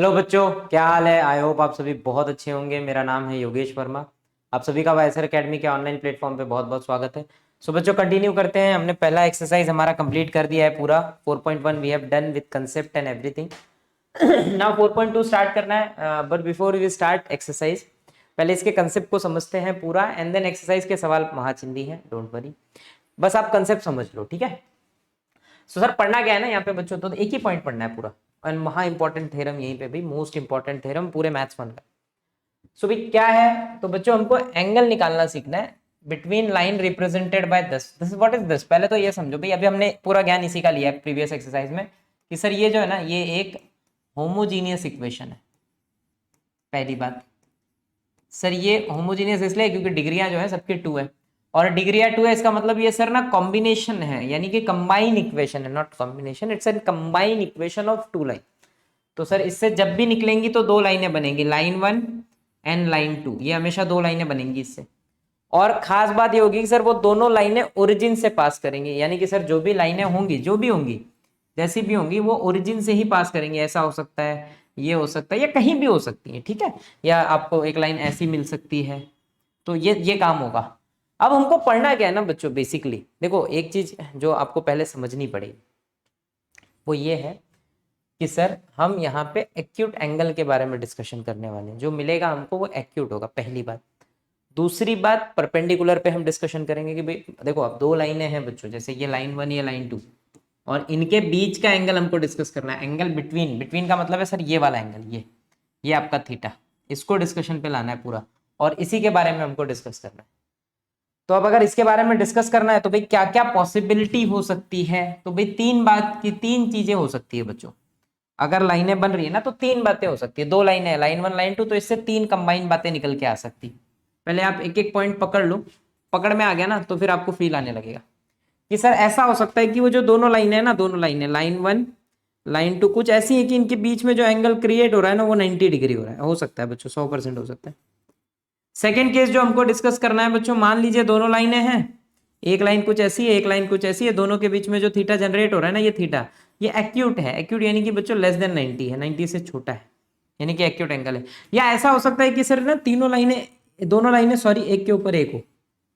Hello बच्चों, क्या हाल है। आई होप आप सभी बहुत अच्छे होंगे। मेरा नाम है योगेश वर्मा। आप सभी का वाईएसआर एकेडमी के ऑनलाइन प्लेटफॉर्म पे बहुत बहुत स्वागत है। सो बच्चों, कंटिन्यू करते हैं। हमने पहला एक्सरसाइज हमारा कंप्लीट कर दिया है पूरा 4.1 we have done with concept and everything. Now 4.2 start करना है, but before we start exercise पहले इसके कंसेप्ट को समझते हैं पूरा, एंड देन एक्सरसाइज के सवाल महाचिंदी है, डोंट वरी। बस आप कंसेप्ट समझ लो, ठीक है। सो सर पढ़ना क्या है ना यहाँ पे बच्चों, तो एक ही पॉइंट पढ़ना है पूरा। एंड महा इंपॉर्टेंट थ्योरम यहीं पे भी, मोस्ट इंपॉर्टेंट थ्योरम पूरे मैथ्स वन का। सो भी क्या है, तो बच्चों हमको एंगल निकालना सीखना है between line represented by this what is this. पहले तो ये समझो भाई, अभी हमने पूरा ज्ञान इसी का लिया है प्रीवियस एक्सरसाइज में, कि सर ये जो है ना, ये एक होमोजीनियस इक्वेशन है। पहली बात, सर ये होमोजीनियस इसलिए क्योंकि डिग्रियां जो है सबकी 2 है, और डिग्रियां 2 है, इसका मतलब ये सर ना कॉम्बिनेशन है, यानी कि कंबाइन इक्वेशन है, not combination, it's an combine equation of 2 line. तो सर इससे जब भी निकलेंगी तो 2 लाइनें बनेंगी, लाइन 1 एंड लाइन 2, ये हमेशा 2 लाइनें बनेंगी इससे। और खास बात ये होगी कि सर वो दोनों लाइनें ओरिजिन से पास करेंगे, यानी कि सर जो भी लाइनें होंगी, जो भी होंगी, जैसी भी होंगी, वो ओरिजिन से ही पास करेंगे। ऐसा हो सकता है, ये हो सकता है, या कहीं भी हो सकती है, ठीक है। या आपको एक लाइन ऐसी मिल सकती है, तो ये काम होगा। अब हमको पढ़ना क्या है ना बच्चों, बेसिकली देखो, एक चीज जो आपको पहले समझनी पड़ेगी वो ये है कि सर हम यहाँ पे एक्यूट एंगल के बारे में डिस्कशन करने वाले हैं। जो मिलेगा हमको वो एक्यूट होगा, पहली बात। दूसरी बात, परपेंडिकुलर पे हम डिस्कशन करेंगे कि भाई देखो, अब 2 लाइनें हैं बच्चों, जैसे ये लाइन 1, ये लाइन 2, और इनके बीच का एंगल हमको डिस्कस करना है। एंगल बिटवीन, बिटवीन का मतलब है सर ये वाला एंगल, ये आपका थीटा, इसको डिस्कशन पे लाना है पूरा, और इसी के बारे में हमको डिस्कस करना है। तो अब अगर इसके बारे में डिस्कस करना है तो भाई क्या क्या पॉसिबिलिटी हो सकती है, तो भाई 3 चीजें हो सकती है बच्चों। अगर लाइनें बन रही है ना तो 3 बातें हो सकती है। 2 लाइनें हैं, लाइन 1 लाइन 2, तो इससे 3 कंबाइन बातें निकल के आ सकती। पहले आप एक एक पॉइंट पकड़ लो, पकड़ में आ गया ना तो फिर आपको फील आने लगेगा कि सर ऐसा हो सकता है कि वो जो दोनों लाइनें हैं ना, दोनों लाइनें, लाइन 1 लाइन 2, कुछ ऐसी है कि इनके बीच में जो एंगल क्रिएट हो रहा है ना, वो 90 डिग्री हो रहा है। हो सकता है बच्चों, 100% हो सकता है। सेकेंड केस जो हमको डिस्कस करना है बच्चों, मान लीजिए दोनों लाइनें हैं, एक लाइन कुछ ऐसी है, एक लाइन कुछ ऐसी है, दोनों के बीच में जो थीटा जनरेट हो रहा है ना, ये थीटा, ये एक्यूट है। एक्यूट यानी कि बच्चों लेस देन 90 है, 90 से छोटा है, यानी कि एक्यूट एंगल है। या ऐसा हो सकता है कि सर ना तीनों लाइनें, दोनों लाइनें सॉरी, एक के ऊपर एक हो,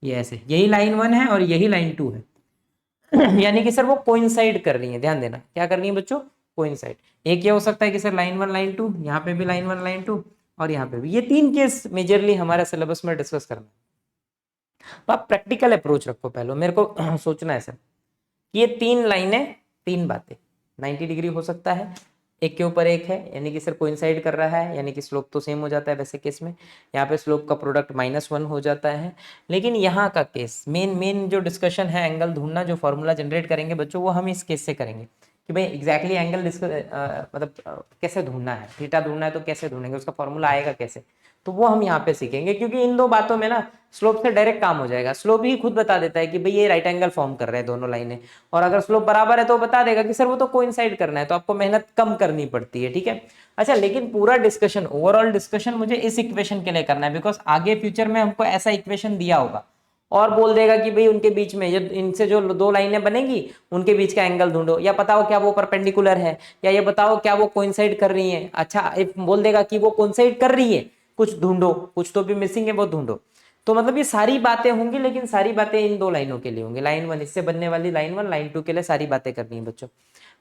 ये ऐसे, यही लाइन 1 है और यही लाइन 2 है। यानी कि सर वो कोइंसाइड कर रही है। ध्यान देना, क्या कर रही है बच्चों, कोइंसाइड। एक ये हो सकता है कि सर लाइन 1 लाइन 2, यहाँ पे भी लाइन 1 लाइन 2, और यहाँ पे भी। ये 3 केस मेजरली हमारे सिलेबस में डिस्कस करना है। तो आप प्रैक्टिकल अप्रोच रखो पहले, मेरे को सोचना है सर कि ये 3 लाइनें, 3 बातें, 90 डिग्री हो सकता है, एक के ऊपर एक है, यानी कि सर कोइंसाइड कर रहा है, यानी कि स्लोप तो सेम हो जाता है वैसे केस में। यहाँ पे स्लोप का प्रोडक्ट -1 हो जाता है। लेकिन यहाँ का केस, मेन जो डिस्कशन है, एंगल ढूंढना, जो फॉर्मूला जनरेट करेंगे बच्चों, वो हम इस केस से करेंगे कि भाई एग्जैक्टली एंगल मतलब कैसे ढूंढना है, थीटा ढूंढना है तो कैसे ढूंढेंगे, उसका फॉर्मूला आएगा कैसे, तो वो हम यहाँ पे सीखेंगे। क्योंकि इन 2 बातों में ना स्लोप से डायरेक्ट काम हो जाएगा। स्लोप ही खुद बता देता है कि भाई ये राइट एंगल फॉर्म कर रहे हैं दोनों लाइनें, और अगर स्लोप बराबर है तो बता देगा कि सर वो तो कोइंसाइड करना है, तो आपको मेहनत कम करनी पड़ती है, ठीक है। अच्छा, लेकिन पूरा डिस्कशन, ओवरऑल डिस्कशन मुझे इस इक्वेशन के लिए करना है, बिकॉज आगे फ्यूचर में हमको ऐसा इक्वेशन दिया होगा और बोल देगा कि भाई उनके बीच में, ये इनसे जो 2 लाइनें बनेगी उनके बीच का एंगल ढूंढो, या बताओ क्या वो परपेंडिकुलर है, या ये बताओ क्या वो कोइंसाइड कर रही है। अच्छा, इफ बोल देगा कि वो कोइंसाइड कर रही है, कुछ ढूंढो, कुछ तो भी मिसिंग है, वो ढूंढो। तो मतलब ये सारी बातें होंगी, लेकिन सारी बातें इन 2 लाइनों के लिए होंगी। लाइन 1 इससे बनने वाली, लाइन 1 लाइन 2 के लिए सारी बातें करनी है बच्चों।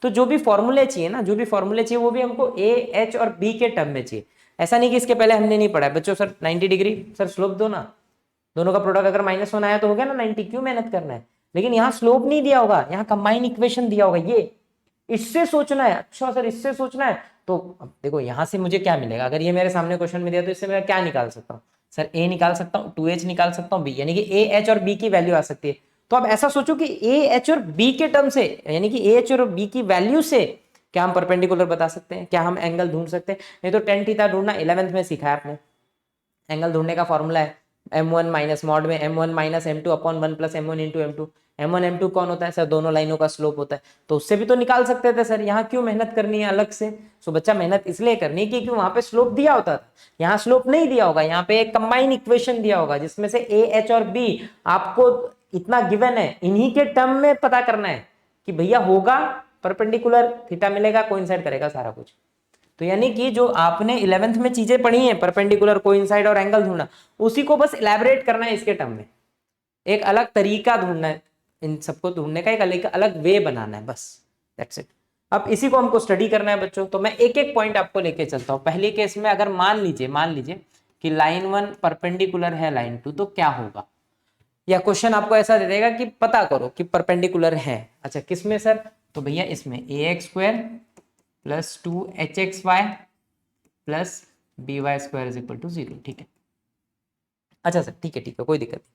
तो जो भी फॉर्मूले चाहिए ना, जो भी फॉर्मूले चाहिए, वो भी हमको ए, एच और बी के टर्म में चाहिए। ऐसा नहीं कि इसके पहले हमने नहीं पढ़ा है बच्चों, सर 90 डिग्री, सर स्लोप दो ना, दोनों का प्रोडक्ट अगर -1 आया तो हो गया ना 90, क्यों मेहनत करना है। लेकिन यहाँ स्लोप नहीं दिया होगा, यहाँ कंबाइन इक्वेशन दिया होगा, ये इससे सोचना है। अच्छा सर इससे सोचना है, तो अब देखो यहाँ से मुझे क्या मिलेगा, अगर ये मेरे सामने क्वेश्चन में दिया तो इससे मैं क्या निकाल सकता हूँ, सर ए निकाल सकता हूँ, 2h निकाल सकता हूँ, बी, यानी कि ए, एच और बी की वैल्यू आ सकती है। तो अब ऐसा सोचो कि ए, एच और बी के टर्म से, यानी कि ए, एच और बी की वैल्यू से क्या हम परपेंडिकुलर बता सकते हैं, क्या हम एंगल ढूंढ सकते हैं। नहीं तो टेन थीटा ढूंढना 11th में सीखा है आपने। एंगल ढूंढने का फॉर्मूला है m1 माइनस मॉड में m1 minus m2 upon 1 plus m1 into m2। m1 m2 कौन होता है सर, दोनों लाइनों का स्लोप होता है, तो उससे भी तो निकाल सकते थे सर, यहाँ क्यों मेहनत करनी है अलग से। सो बच्चा मेहनत इसलिए करनी है क्योंकि वहां पे स्लोप दिया होता था, यहाँ स्लोप नहीं दिया होगा, यहाँ पे एक कंबाइन इक्वेशन दिया होगा जिसमें से ए, एच और बी आपको इतना गिवन है, इन्हीं के टर्म में पता करना है कि भैया होगा परपेंडिकुलर, थीटा मिलेगा, कोइंसाइड करेगा सारा कुछ। तो यानी कि जो आपने 11th में चीजें पढ़ी हैं, परपेंडिकुलर, कोइंसाइड और एंगल ढूंढना, उसी को बस इलेबोरेट करना है इसके टर्म में, एक अलग तरीका ढूंढना है, इन सबको ढूंढने का एक अलग वे बनाना है, बस दैट्स इट। अब इसी को हमको स्टडी करना है बच्चों। तो मैं एक एक पॉइंट आपको लेके चलता हूँ। पहले केस में अगर मान लीजिए कि लाइन 1 परपेंडिकुलर है लाइन 2, तो क्या होगा, या क्वेश्चन आपको ऐसा दे देगा कि पता करो कि परपेंडिकुलर है। अच्छा किसमें सर, तो भैया इसमें ax² plus 2hxy plus by² is equal to 0, ठीक है। अच्छा सर ठीक है कोई दिक्कत नहीं।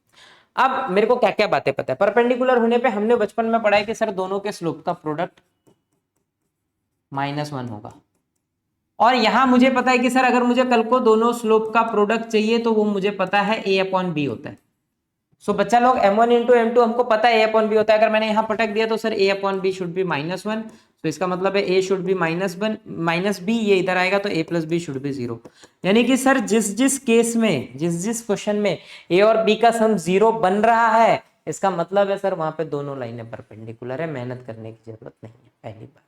अब मेरे को क्या क्या बातें पता है, परपेंडिकुलर होने पे हमने बचपन में पढ़ा है कि सर दोनों के स्लोप का प्रोडक्ट -1 होगा, और यहां मुझे पता है कि सर अगर मुझे कल को दोनों स्लोप का प्रोडक्ट चाहिए तो वो मुझे पता है a/b होता है। सो बच्चा लोग m1 इंटू m2 हमको पता है a/b होता है। अगर मैंने यहाँ पटक दिया तो सर a/b शुड बी -1, तो इसका मतलब है a शुड बी -1 b, ये इधर आएगा तो a plus b should be 0। यानी कि सर जिस जिस केस में, जिस क्वेश्चन में a और b का सम 0 बन रहा है, इसका मतलब है सर वहां पे दोनों लाइनें परपेंडिकुलर है, मेहनत करने की जरूरत नहीं है, पहली बात।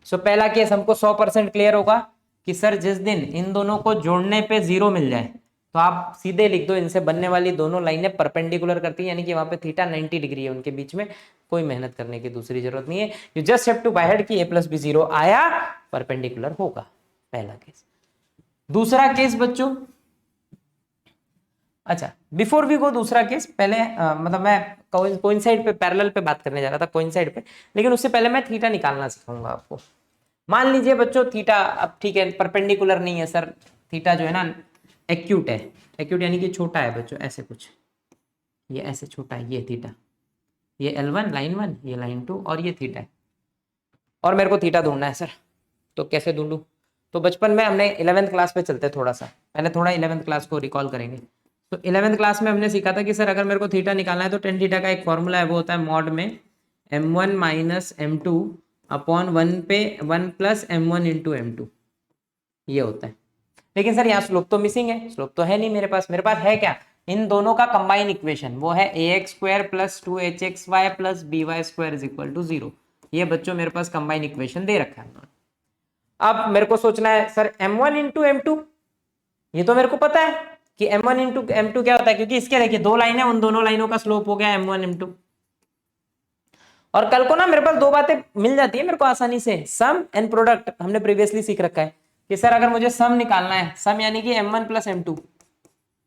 सो पहला केस हमको 100% क्लियर होगा कि सर जिस दिन इन दोनों को जोड़ने पे 0 मिल जाए तो आप सीधे लिख दो इनसे बनने वाली दोनों लाइनें परपेंडिकुलर करती हैं, यानी कि वहां पे थीटा 90 डिग्री है उनके बीच में, कोई मेहनत करने की दूसरी जरूरत नहीं है। You just have to by heart कि a प्लस बी 0 आया, परपेंडिकुलर होगा, पहला केस। दूसरा केस बच्चों, अच्छा बिफोर वी गो दूसरा केस, पहले मतलब मैं कोइंसाइड पे, पैरेलल पे बात करने जा रहा था, कोइंसाइड पे, लेकिन उससे पहले मैं थीटा निकालना सिखाऊंगा आपको। मान लीजिए बच्चों थीटा, अब ठीक है परपेंडिकुलर नहीं है सर, थीटा जो है ना एक्यूट है, एक्यूट यानी कि छोटा है बच्चों, ऐसे कुछ, ये ऐसे छोटा है, ये थीटा, ये L1 लाइन 1, ये लाइन 2, और ये थीटा है, और मेरे को थीटा ढूंढना है सर, तो कैसे ढूंढूं? तो बचपन में हमने 11th क्लास पे चलते, थोड़ा सा पहले थोड़ा 11th क्लास को रिकॉल करेंगे। तो 11th क्लास में हमने सीखा था कि सर अगर मेरे को थीटा निकालना है तो टेन थीटा का एक फॉर्मूला है, वो होता है मॉड में m1 माइनस m2 अपॉन 1 पे 1 प्लस m1 इंटू m2, ये होता है। लेकिन सर यहाँ स्लोप तो मिसिंग है, स्लोप तो है नहीं मेरे पास। मेरे पास है क्या, इन दोनों का कंबाइन इक्वेशन, वो है ax² plus 2hxy plus by² is equal to 0। ये बच्चों मेरे पास कंबाइन इक्वेशन दे रखा है। अब मेरे को सोचना है सर m1 इंटू m2, ये तो मेरे को पता है कि m1 इंटू m2 क्या होता है, क्योंकि इसके देखिए दो लाइन है, उन दोनों लाइनों का स्लोप हो गया m1 m2। और कल को ना मेरे पास दो बातें मिल जाती है मेरे को आसानी से, सम एंड प्रोडक्ट हमने प्रीवियसली सीख रखा है कि सर अगर मुझे सम निकालना है, सम यानी कि m1 प्लस m2,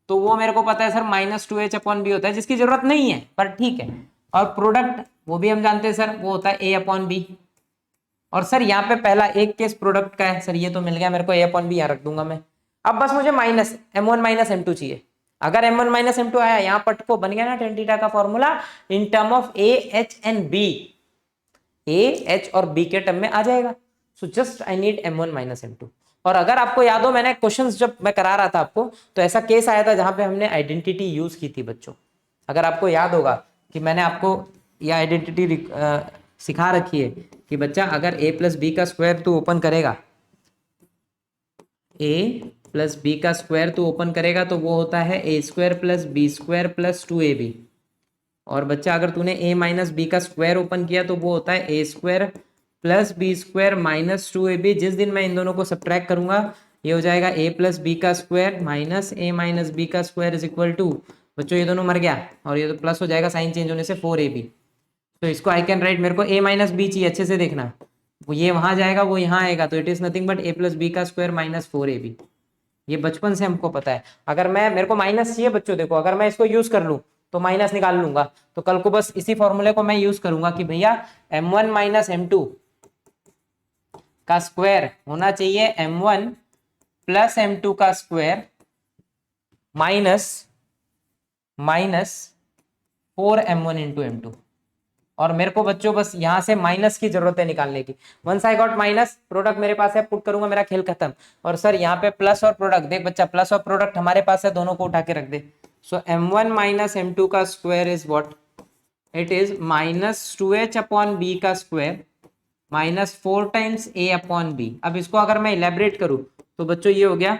तो वो मेरे को पता है सर -2h/b होता है, जिसकी जरूरत नहीं है पर ठीक है। और प्रोडक्ट वो भी हम जानते हैं सर, वो होता है a/b। और सर यहाँ पे पहला एक केस प्रोडक्ट का है सर, ये तो मिल गया मेरे को, a/b यहाँ रख दूंगा मैं। अब बस मुझे माइनस m1 माइनस m2 चाहिए। अगर m1 माइनस m2 आया, यहाँ पट को बन गया ना टेन थीटा का formula in term of a h and b, a h और b के टर्म में आ जाएगा। So just I need m1 minus m2। और अगर आपको याद हो, मैंने क्वेश्चंस जब मैं करा रहा था आपको, तो ऐसा केस आया था जहां पे हमने आइडेंटिटी यूज की थी बच्चों। अगर आपको याद होगा कि मैंने आपको यह आइडेंटिटी सिखा रखी है कि बच्चा अगर a प्लस बी का स्क्वायर तू ओपन करेगा, a प्लस बी का स्क्वायर तू ओपन करेगा तो वो होता है a² plus b² plus 2ab। और बच्चा अगर तूने a माइनस बी का स्क्वायर ओपन किया तो वो होता है a² plus b² minus 2ab। जिस दिन मैं इन दोनों को सब्ट्रैक्ट करूंगा, ये हो जाएगा a प्लस बी का square minus a minus b का स्क्वायर इज इक्वल टू, बच्चों ये दोनों मर गया और ये तो प्लस हो जाएगा साइन चेंज होने से 4ab। तो इसको आई कैन राइट, मेरे को a माइनस बी चाहिए, अच्छे से देखना, वो ये वहां जाएगा वो यहाँ आएगा, तो it is nothing but a plus b का स्क्वायर माइनस 4ab। ये बचपन से हमको पता है। अगर मैं, मेरे को माइनस चाहिए बच्चों, देखो अगर मैं इसको यूज कर लूं तो माइनस निकाल लूंगा, तो कल को बस इसी फॉर्मूले को मैं यूज करूंगा कि भैया m1 माइनस m2 का स्क्वायर होना चाहिए m1 प्लस m2 का square minus 4m1 into m2। और मेरे को बच्चों बस यहां से माइनस की जरूरत है निकालने की। Once I got minus, product मेरे पास है, पुट करूंगा, मेरा खेल खत्म। और सर यहाँ पे प्लस और प्रोडक्ट, देख बच्चा प्लस और प्रोडक्ट हमारे पास है, दोनों को उठा के रख दे। सो m1 माइनस m2 का square is what, it is minus 2h/b का स्क्वायर माइनस 4 टाइम्स a/b। अब इसको अगर मैं इलेबरेट करूं तो बच्चों ये हो गया,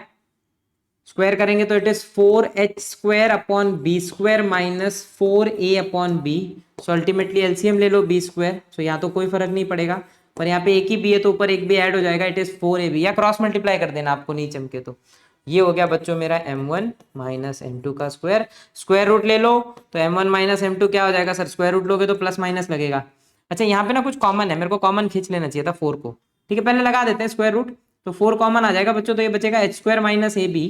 स्क्वायर करेंगे तो it is 4h² minus 4a/b। So ultimately LCM ले लो b², सो यहाँ तो कोई फर्क नहीं पड़ेगा, और यहाँ पे एक ही बी है तो ऊपर एक भी ऐड हो जाएगा, इट इज 4ab, या क्रॉस मल्टीप्लाई कर देना आपको नहीं चमके तो। ये हो गया बच्चों मेरा m1 माइनस m2 का स्क्वायर, स्क्वायर रूट ले लो तो m1 माइनस m2 क्या हो जाएगा सर, स्क्वायर रूट लोगे तो प्लस माइनस लगेगा। अच्छा यहाँ पे ना कुछ कॉमन है, मेरे को कॉमन खींच लेना चाहिए था 4 को, ठीक है पहले लगा देते हैं स्क्वायर रूट, तो 4 कॉमन आ जाएगा बच्चों, तो ये बचेगा h square minus a b,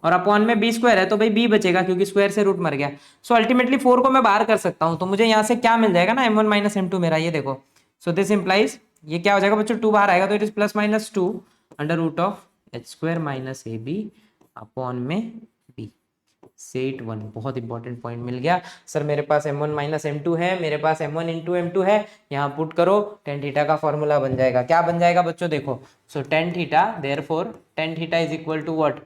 और अपॉन में बी स्क्वायर है तो भाई बी बचेगा क्योंकि स्क्वायर से रूट मर गया। सो अल्टीमेटली 4 को मैं बाहर कर सकता हूँ, तो मुझे यहाँ से क्या मिल जाएगा ना m1 माइनस m2 मेरा, ये देखो। सो दिस इंप्लाइज ये क्या हो जाएगा बच्चों, 2 बाहर आएगा तो it is plus minus 2 under root of h square minus a b upon में बी। सेट 1 बहुत इंपॉर्टेंट पॉइंट मिल गया सर, मेरे पास m1 माइनस m2 है, मेरे पास m1 इंटू m2 है, यहाँ पुट करो टेन थीटा का फॉर्मूला बन जाएगा। क्या बन जाएगा बच्चों देखो, so tan theta therefore tan theta is equal to what,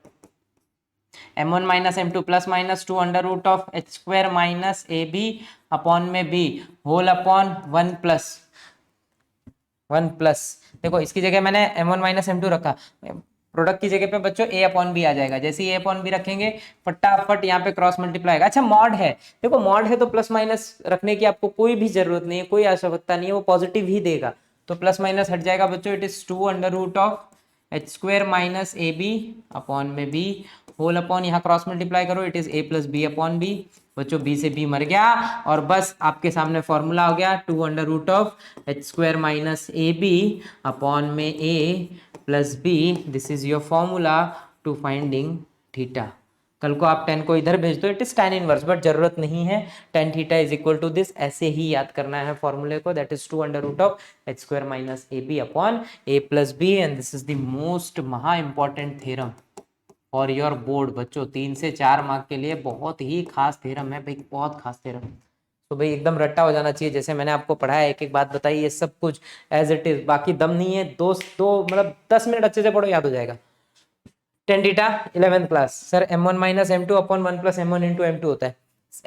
m1 minus m2 plus minus 2 under root of h square minus a b upon में b होल अपॉन 1 प्लस, देखो इसकी जगह मैंने m1 माइनस m2 रखा, product की जगह पे बच्चों a अपॉन बी आ जाएगा, जैसे ही a अपॉन बी रखेंगे फटाफट यहाँ पे क्रॉस मल्टीप्लाई आएगा। अच्छा मॉड है, देखो मॉड है तो प्लस माइनस रखने की आपको कोई भी जरूरत नहीं है, कोई आवश्यकता नहीं है, वो पॉजिटिव ही देगा, तो प्लस माइनस हट जाएगा बच्चों, it is 2 under root of h square minus a b upon में b होल अपॉन, यहाँ क्रॉस मल्टीप्लाई करो it is a plus b upon b, बच्चों b से b मर गया, और बस आपके सामने फॉर्मूला हो गया 2 under root of h square minus a b upon में a plus b, this is your formula to finding theta. कल को आप 10 को इधर भेज दो, it is tan inverse, but जरूरत नहीं है, tan theta is equal to this, ऐसे ही याद करना है फॉर्मूले को, that is 2 under root of h square minus a b upon a plus b, and this is the most महा important theorem for your board बच्चों, 3 से 4 मार्क के लिए बहुत ही खास थ्योरम है भाई, बहुत खास थ्योरम। तो भाई एकदम रट्टा हो जाना चाहिए, जैसे मैंने आपको पढ़ाया एक एक बात बताई, ये सब कुछ एज इट इज, बाकी दम नहीं है, दो मतलब 10 मिनट अच्छे से पढ़ो याद हो जाएगा। Tan theta 11th class sir, m1 minus m2 upon 1 plus m1 into m2 होता है,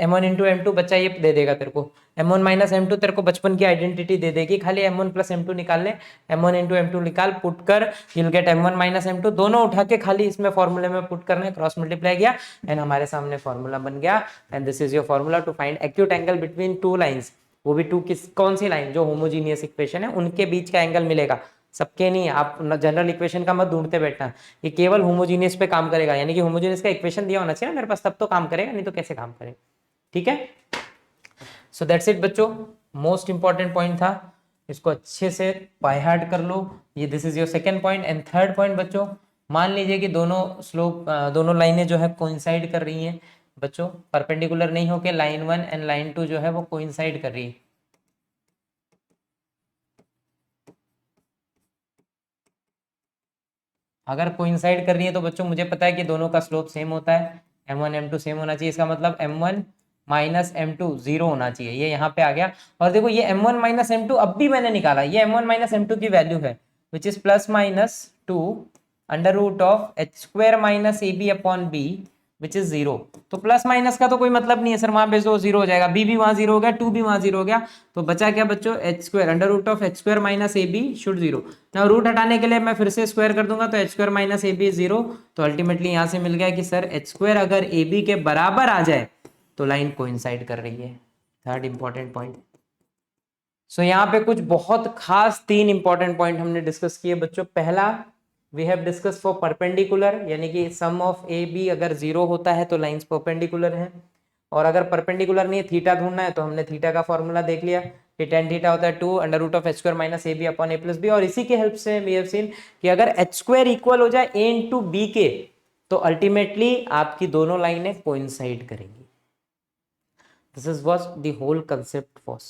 m1 इंटू m2 बच्चा ये दे देगा तेरे को, m1 माइनस m2 तेरे को बचपन की आइडेंटिटी दे देगी, खाली m1 प्लस m2 निकाल ले, m1 इंटू m2 निकाल, पुट कर, you'll get m1 minus m2, दोनों उठा के खाली इसमें फॉर्मूले में पुट करना है, क्रॉस मल्टीप्लाई किया एंड हमारे सामने फॉर्मूला बन गया, and this is your formula to find acute angle between two lines, वो भी टू किस कौन सी लाइन, जो होमोजीनियस इक्वेशन है उनके बीच का एंगल मिलेगा, सबके नहीं, आप जनरल इक्वेशन का मत ढूंढते बैठना, ये केवल होमोजीनियस पे काम करेगा, यानी कि होमोजीनियस का इक्वेशन दिया होना चाहिए ना मेरे पास, तब तो काम करेगा, नहीं तो कैसे काम करेगा, ठीक है। सो दैट्स इट बच्चों, मोस्ट इंपॉर्टेंट पॉइंट था, इसको अच्छे से बाय हार्ट कर लो, ये this is your second point. And third point बच्चों, मान लीजिए कि दोनों स्लोप दोनों लाइनें जो है कोइंसाइड कर रही हैं बच्चों, परपेंडिकुलर नहीं होके लाइन 1 एंड लाइन 2 जो है वो कोइंसाइड कर रही है, अगर कोइंसाइड कर रही है तो बच्चों मुझे पता है कि दोनों का स्लोप सेम होता है, m1 m2 सेम होना चाहिए, इसका मतलब m1 माइनस m2 जीरो होना चाहिए, ये यहाँ पे आ गया। और देखो ये m1 माइनस m2 अब भी मैंने निकाला, ये m1 माइनस m2 की वैल्यू है which is plus minus 2 under root of h square minus a b upon b which is zero, तो प्लस माइनस का तो कोई मतलब नहीं है सर, वहां पे जो जीरो हो जाएगा, बी भी वहां जीरो हो गया, 2 भी वहां जीरो हो गया, तो बचा क्या बच्चों, h square under root of h square minus a b should zero. ना रूट हटाने के लिए मैं फिर से स्क्वायर कर दूंगा, तो h square minus a b zero, तो अल्टीमेटली यहां से मिल गया कि सर h स्क्वायर अगर ए बी के बराबर आ जाए तो लाइन कोइंसाइड कर रही है, थर्ड इंपॉर्टेंट पॉइंट। सो यहाँ पे कुछ बहुत खास 3 इंपॉर्टेंट पॉइंट हमने डिस्कस किए बच्चों। पहला, we have discuss for perpendicular, यानी कि सम ऑफ ए बी अगर जीरो होता है तो लाइंस परपेंडिकुलर है, और अगर परपेंडिकुलर नहीं है, थीटा ढूंढना है, तो हमने थीटा का फॉर्मूला देख लिया कि टेन थीटा होता है 2 under root of h square minus a b upon a plus b, और इसी के हेल्प से वी हैव सीन कि अगर एच स्क्वायर इक्वल हो जाए ए इंटू बी के, तो अल्टीमेटली आपकी दोनों लाइनें कोइंसाइड करेंगी। This is was the whole concept was,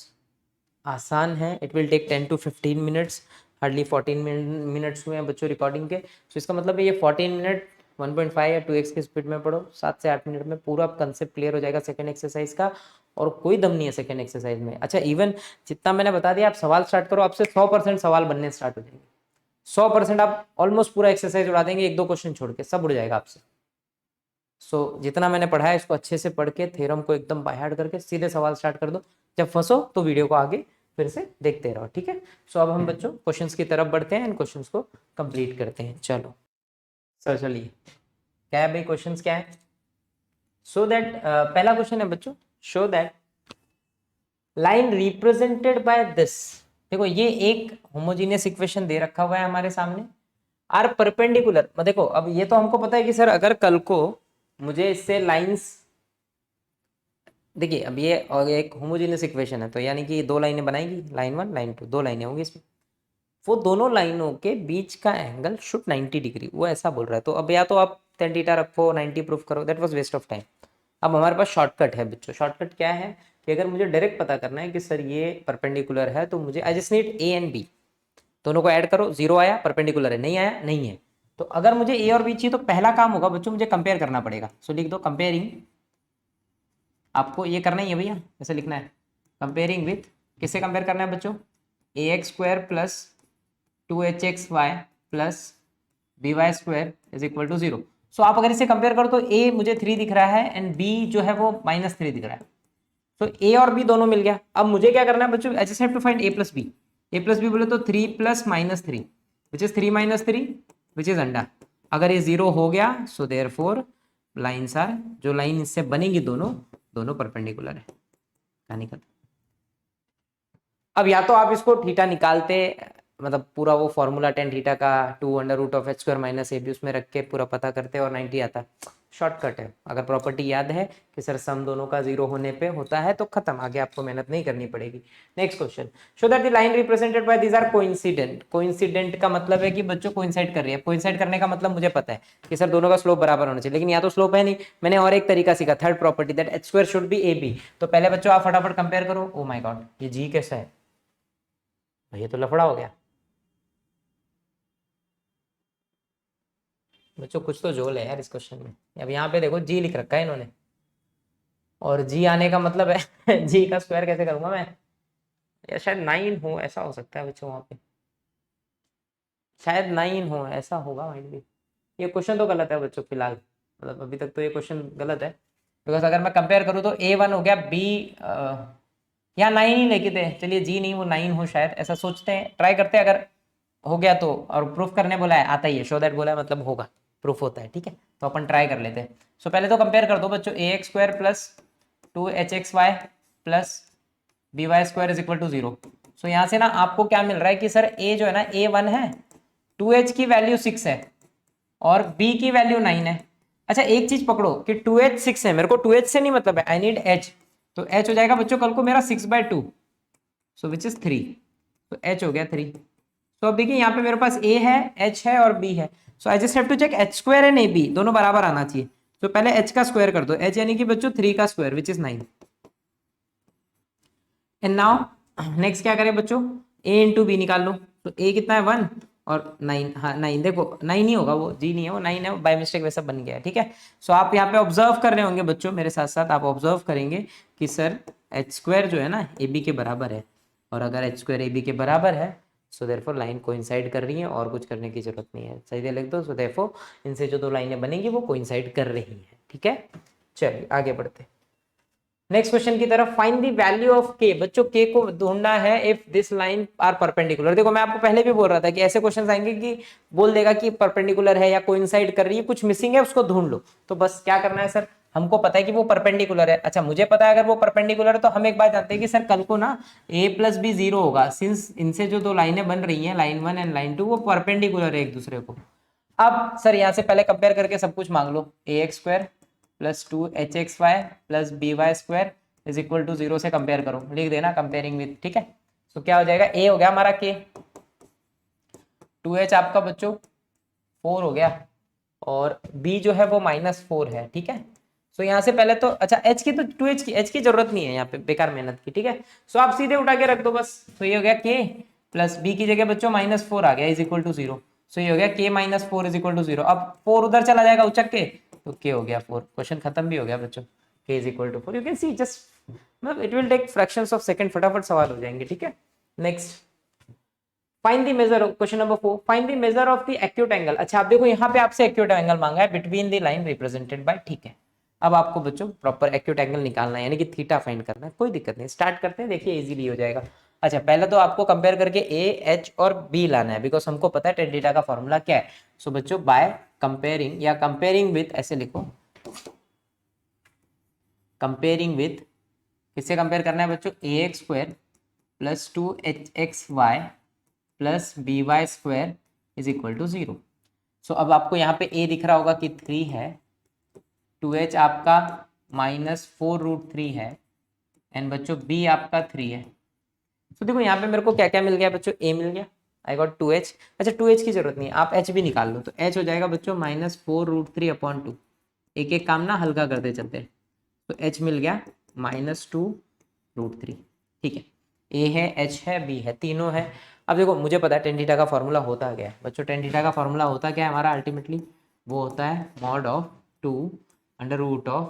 आसान है, it will take 10 to 15 minutes, hardly 14 minutes हुए हैं बच्चों रिकॉर्डिंग के, तो इसका मतलब है ये 14 मिनट 1.5 या 2x की स्पीड में पढ़ो, 7 से 8 मिनट में पूरा कंसेप्ट क्लियर हो जाएगा सेकंड एक्सरसाइज का, और कोई दम नहीं है सेकंड एक्सरसाइज में। अच्छा इवन जितना मैंने बता दिया, आप सवाल स्टार्ट करो, आपसे 100% सवाल बनने स्टार्ट हो जाएंगे, 100% आप ऑलमोस्ट पूरा एक्सरसाइज उड़ा देंगे, 1-2 क्वेश्चन छोड़ के सब उड़ जाएगा आपसे। सो जितना मैंने पढ़ाया इसको अच्छे से पढ़ के थ्योरम को एकदम बाय हार्ट करके सीधे सवाल स्टार्ट कर दो, जब फंसो तो वीडियो को आगे फिर से देखते रहो, ठीक है। सो अब हम बच्चों क्वेश्चंस की तरफ बढ़ते हैं, इन क्वेश्चंस को कंप्लीट करते हैं। चलो सर चलिए, क्या है भाई क्वेश्चंस क्या है, सो दैट पहला क्वेश्चन है बच्चों, show that line represented by this देखो ये एक होमोजीनियस इक्वेशन दे रखा हुआ है हमारे सामने, आर परपेंडिकुलर। देखो अब ये तो हमको पता है कि सर अगर कल को मुझे इससे लाइंस, देखिए अब ये और एक होमोजीनियस इक्वेशन है तो यानी कि दो लाइनें बनाएगी, लाइन वन लाइन टू, दो लाइनें होंगी इसमें, वो दोनों लाइनों के बीच का एंगल शुड 90 डिग्री, वो ऐसा बोल रहा है। तो अब या तो आप tan थीटा रखो 90 प्रूफ करो, that was waste of time. अब हमारे पास शॉर्टकट है बच्चों। शॉर्टकट क्या है कि अगर मुझे डायरेक्ट पता करना है कि सर ये परपेंडिकुलर है तो मुझे I just need a and b, दोनों को ऐड करो, जीरो आया परपेंडिकुलर है, नहीं आया नहीं है। तो अगर मुझे ए और बी चाहिए तो पहला काम होगा बच्चों मुझे कंपेयर करना पड़ेगा। सो लिख दो कंपेयरिंग, आपको ये करना ही है भैया, ऐसे लिखना है कंपेयरिंग विथ, किससे कंपेयर करना है बच्चों, a x square plus 2hxy plus b y square is equal to 0। So आप अगर इसे कंपेयर करो तो ए मुझे 3 दिख रहा है एंड बी जो है वो -3 दिख रहा है। तो ए और बी दोनों मिल गया। अब मुझे क्या करना है बच्चों, I just have to find a plus b. A plus b बोले तो 3 plus -3 which is 3 -3 which is अंडा। अगर ये 0 हो गया so there four lines are, जो लाइन इससे बनेगी दोनों दोनों परपेंडिकुलर है, कहानी खत्म। अब या तो आप इसको थीटा निकालते, मतलब पूरा वो फॉर्मूला tan थीटा का 2√h² - ab उसमें रख के पूरा पता करते और 90 आता। शॉर्टकट है। अगर प्रॉपर्टी याद है कि सर सम दोनों का 0 होने पे होता है तो खत्म, आगे आपको मेहनत नहीं करनी पड़ेगी। Next question, show that the line represented by these are coincident. Coincident का मतलब है कि बच्चों कोइंसाइड कर रही है। कोइंसाइड करने का मतलब मुझे पता है कि सर दोनों का स्लोप बराबर होना चाहिए, लेकिन या तो स्लोप है नहीं। मैंने और एक तरीका सीखा, third property, that h² should be ab। तो पहले बच्चों आप फटाफट कंपेयर करो। ओ माय गॉड, ये जी कैसा है, ये तो लफड़ा हो गया बच्चों। कुछ तो झोल है यार इस क्वेश्चन में। अब यहाँ पे देखो जी लिख रखा है इन्होंने, और जी आने का मतलब है जी का स्क्वायर कैसे करूंगा मैं, या शायद 9 हो, ऐसा हो सकता है बच्चों। वहाँ पे शायद 9 हो, ऐसा होगा माइट भी। ये क्वेश्चन तो गलत है बच्चों फिलहाल, मतलब अभी तक तो ये क्वेश्चन गलत है। बिकॉज अगर मैं कंपेयर करूँ तो A1 हो गया, बी यहाँ 9 ही लेके थे, चलिए जी नहीं वो 9 हो शायद, ऐसा सोचते हैं, ट्राई करते हैं। अगर हो गया तो, और प्रूफ करने बोला है, आता ही है, शो दैट बोला है मतलब होगा, प्रूफ होता है, ठीक है। तो अपन ट्राई कर लेते हैं। सो पहले तो कंपेयर कर दो बच्चों, ax² plus 2hxy plus by² is equal to 0। So यहाँ से ना आपको क्या मिल रहा है कि सर a जो है ना a1 है, 2h की वैल्यू 6 है और b की वैल्यू 9 है। अच्छा एक चीज पकड़ो कि 2h 6 है, मेरे को 2h से नहीं मतलब है, आई नीड h। तो h हो जाएगा बच्चों कल को मेरा 6/2, सो विच इज 3। तो h हो गया 3। तो अब देखिए यहाँ पे मेरे पास a है, h है और b है। So I just have to check h² and ab दोनों बराबर आना चाहिए। तो पहले h का स्क्वायर कर दो, h यानी कि बच्चों 3 का square which is 9। And now next क्या करें बच्चों, a इंटू बी निकाल लो। तो a कितना है 1 और 9, हाँ 9, देखो 9 ही होगा, वो जी नहीं है, वो 9 है, बाय मिस्टेक वैसा बन गया है, ठीक है। सो आप यहाँ पे ऑब्जर्व कर रहे होंगे बच्चों, मेरे साथ साथ आप ऑब्जर्व करेंगे कि सर h² जो है ना ab के बराबर है, और अगर h² ab के बराबर है सो देयरफॉर लाइन कोइंसाइड कर रही है और कुछ करने की जरूरत नहीं है, सही लिख दो। सो देयरफॉर इनसे जो दो लाइनें बनेंगी वो कोइंसाइड कर रही हैं, ठीक है। चलिए आगे बढ़ते हैं नेक्स्ट क्वेश्चन की तरफ। फाइंड द वैल्यू ऑफ के। बच्चों के को ढूंढना है if this line are perpendicular. देखो मैं आपको पहले भी बोल रहा था कि ऐसे क्वेश्चन आएंगे कि बोल देगा कि परपेंडिकुलर है या कोइंसाइड कर रही है, कुछ मिसिंग है उसको ढूंढ लो। तो बस क्या करना है सर, हमको पता है कि वो परपेंडिकुलर है। अच्छा मुझे पता है अगर वो परपेंडिकुलर है तो हम एक बात जानते हैं कि सर कल को ना a प्लस बी 0 होगा, सिंस इनसे जो दो लाइनें बन रही हैं, लाइन 1 एंड लाइन 2, वो परपेंडिकुलर है एक दूसरे को। अब सर यहाँ से पहले कंपेयर करके सब कुछ मांग लो, ax² plus 2hxy plus by² is equal to 0 से कंपेयर करो, लिख देना कंपेयरिंग विथ, ठीक है। तो क्या हो जाएगा, a हो गया हमारा k, 2h आपका बच्चों 4 हो गया, और b जो है वो -4 है, ठीक है। सो यहाँ से पहले तो अच्छा h की, तो 2h की, h की जरूरत नहीं है यहाँ पे, बेकार मेहनत की, ठीक है। सो आप सीधे उठा के रख दो बस। तो ये हो गया k प्लस b की जगह बच्चों -4 आ गया इज इक्वल टू 0। सो ये हो गया k -4 इज इक्वल टू 0। अब 4 उधर चला जाएगा उचक के, तो k हो गया 4। क्वेश्चन खत्म भी हो गया बच्चों, k is equal to 4। You can see just, मतलब it will take fractions of second, फटाफट सवाल हो जाएंगे, ठीक है। Next, find the measure, question number 4, find the measure of the acute angle. अच्छा आप देखो यहाँ पे आपसे एक्यूट एंगल मांगा है between the line represented bye, ठीक है। अब आपको बच्चों प्रॉपर एक्यूट एंगल निकालना है, यानी कि थीटा फाइंड करना है। कोई दिक्कत नहीं, स्टार्ट करते हैं, देखिए इजीली हो जाएगा। अच्छा पहले तो आपको कंपेयर करके a h और b लाना है, बिकॉज हमको पता है tan थीटा का फॉर्मूला क्या है। सो बच्चों बाय कंपेयरिंग, या कंपेयरिंग विथ, ऐसे लिखो, कंपेयरिंग विथ, किससे कंपेयर करना है बच्चों, ax² plus 2hxy plus by² is equal to 0। So अब आपको यहाँ पे a दिख रहा होगा कि 3 है, 2h आपका -4√3 है, एंड बच्चों b आपका 3 है। तो देखो यहाँ पे मेरे को क्या क्या मिल गया बच्चों, a मिल गया, आई गॉट 2h। अच्छा 2h की जरूरत नहीं, आप h भी निकाल लो, तो h हो जाएगा बच्चों -4√3/2। एक एक काम ना हल्का करते चलते, तो h मिल गया -2√3। ठीक है, a है, h है, b है, तीनों है। अब देखो मुझे पता है टेन थीटा का फॉर्मूला होता क्या है बच्चों, टेन थीटा का फॉर्मूला होता क्या है हमारा अल्टीमेटली, वो होता है मॉड ऑफ 2√h²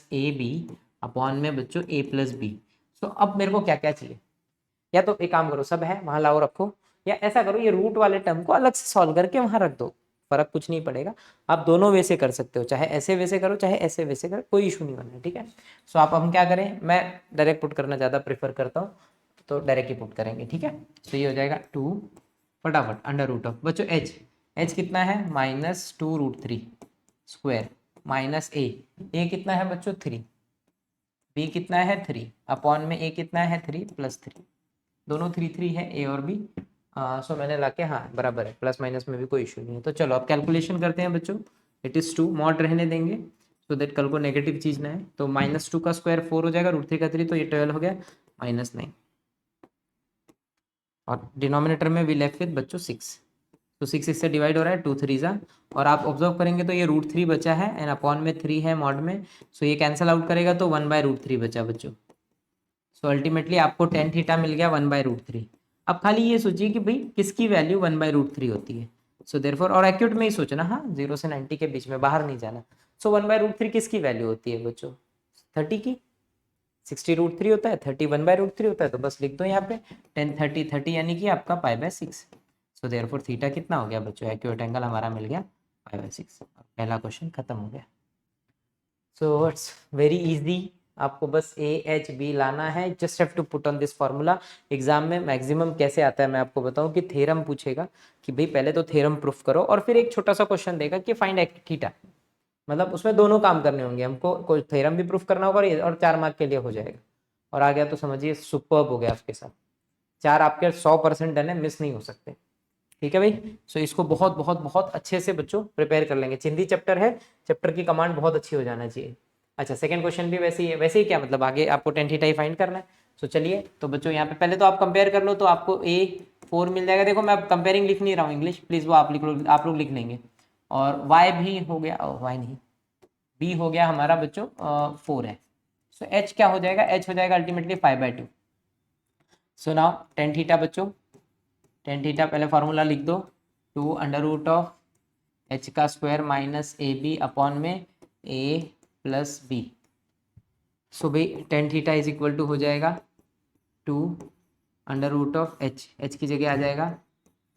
- ab अपॉन में बच्चों a + b। सो अब मेरे को क्या क्या चाहिए, या तो एक काम करो, सब है वहां लाओ रखो, या ऐसा करो ये रूट वाले टर्म को अलग से सॉल्व करके वहां रख दो, फर्क कुछ नहीं पड़ेगा। आप दोनों वे से कर सकते हो, चाहे ऐसे वे से करो चाहे ऐसे वे से करो, कोई इशू नहीं बनना है। ठीक है, सो आप हम क्या करें, मैं डायरेक्ट पुट करना ज़्यादा प्रेफर करता हूँ, तो डायरेक्ट ही पुट करेंगे। ठीक है, तो ये हो जाएगा 2 फटाफट √, बच्चों h कितना है -2√3² माइनस a कितना है बच्चों 3, b कितना है 3 अपॉन में a कितना है 3 + 3, दोनों 3 है a और b। सो मैंने लाके हाँ बराबर है, प्लस माइनस में भी कोई इशू नहीं है। तो चलो अब कैलकुलेशन करते हैं बच्चों, इट इज़ 2 मॉड रहने देंगे सो दैट कल को नेगेटिव चीज़ ना है। तो -2 का स्क्वायर 4 हो जाएगा, √3 का 3 तो ये 12 हो गया, -9, और डिनोमिनेटर में वी लेफ्ट विद बच्चों 6। तो 6 इससे डिवाइड हो रहा है, 2 3 ज़ा, और आप ऑब्जर्व करेंगे तो ये √3 बचा है एंड अपॉन में 3 है मॉड में, सो ये कैंसिल आउट करेगा तो 1/√3 बचा बच्चों। सो अल्टीमेटली आपको टेन थीटा मिल गया 1/√3। अब खाली ये सोचिए कि भाई किसकी वैल्यू 1/√3 होती है, सो देयरफॉर, और एक्यूट में ही सोचना, हाँ 0 से 90 के बीच में, बाहर नहीं जाना। सो 1/√3 किसकी वैल्यू होती है बच्चों, 30 की। 60√3 होता है, 30 1/√3 होता है, तो बस लिख दो यहाँ पे 10 30 30 यानी कि आपका π/6। सो देयरफॉर थीटा कितना हो गया बच्चों, एक्यूरेट एंगल हमारा मिल गया π/6। पहला क्वेश्चन खत्म हो गया। सो इट्स वेरी इजी, आपको बस ए एच बी लाना है, just have to put on this formula. Exam में मैक्सिमम कैसे आता है मैं आपको बताऊं कि थ्योरम पूछेगा कि भाई पहले तो थ्योरम प्रूफ करो, और फिर एक छोटा सा क्वेश्चन देगा कि फाइंड थीटा, मतलब उसमें दोनों काम करने होंगे हमको, कोई थ्योरम भी प्रूफ करना होगा और 4 मार्क के लिए हो जाएगा, और आ गया तो समझिए सुपर्ब हो गया आपके साथ, 4 आपके 100% डन है, मिस नहीं हो सकते। ठीक है भाई, सो इसको बहुत बहुत बहुत अच्छे से बच्चों प्रिपेयर कर लेंगे। चिंदी चैप्टर है, चैप्टर की कमांड बहुत अच्छी हो जाना चाहिए। अच्छा सेकंड क्वेश्चन भी वैसे ही है, वैसे ही क्या मतलब आगे आपको टेन थीटा ही फाइंड करना है। सो चलिए, तो बच्चों यहाँ पे पहले तो आप कंपेयर कर लो, तो आपको A4 मिल जाएगा। देखो मैं अब कंपेयरिंग लिख नहीं रहा हूँ इंग्लिश, प्लीज वो आप लिख लो, आप लोग लिख लेंगे। और y भी हो गया, y नहीं, b हो गया हमारा बच्चों 4 है। सो h क्या हो जाएगा, h हो जाएगा ultimately 5/2। So now tan theta बच्चों, टेन थीटा पहले फार्मूला लिख दो, 2√h² माइनस AB अपॉन में a + b। सो भाई tan theta is equal to हो जाएगा 2√h, h की जगह आ जाएगा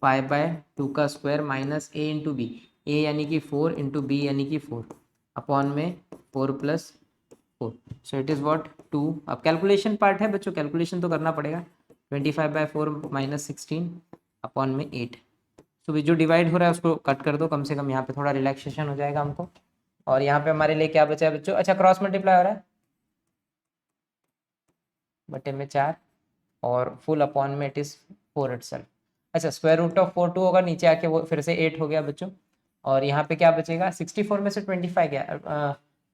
π/2² minus a into b, a यानी कि 4 इंटू बी यानी कि 4 अपॉन में 4 + 4। So it is what 2। अब कैलकुलेशन पार्ट है बच्चों, कैलकुलेशन तो करना पड़ेगा। 25/4 - 16 अपॉन में 8। सो जो डिवाइड हो रहा है उसको कट कर दो, कम से कम यहाँ पे थोड़ा रिलैक्सेशन हो जाएगा हमको। और यहाँ पे हमारे लिए क्या बचा है बच्चों, अच्छा क्रॉस मल्टीप्लाई हो रहा है, बटे में 4 और फुल अपॉन में इट इज 4 इटसेल्फ। अच्छा √4 2 होगा, नीचे आके वो फिर से 8 हो गया बच्चों। और यहाँ पे क्या बचेगा, 64 में से 25 गया,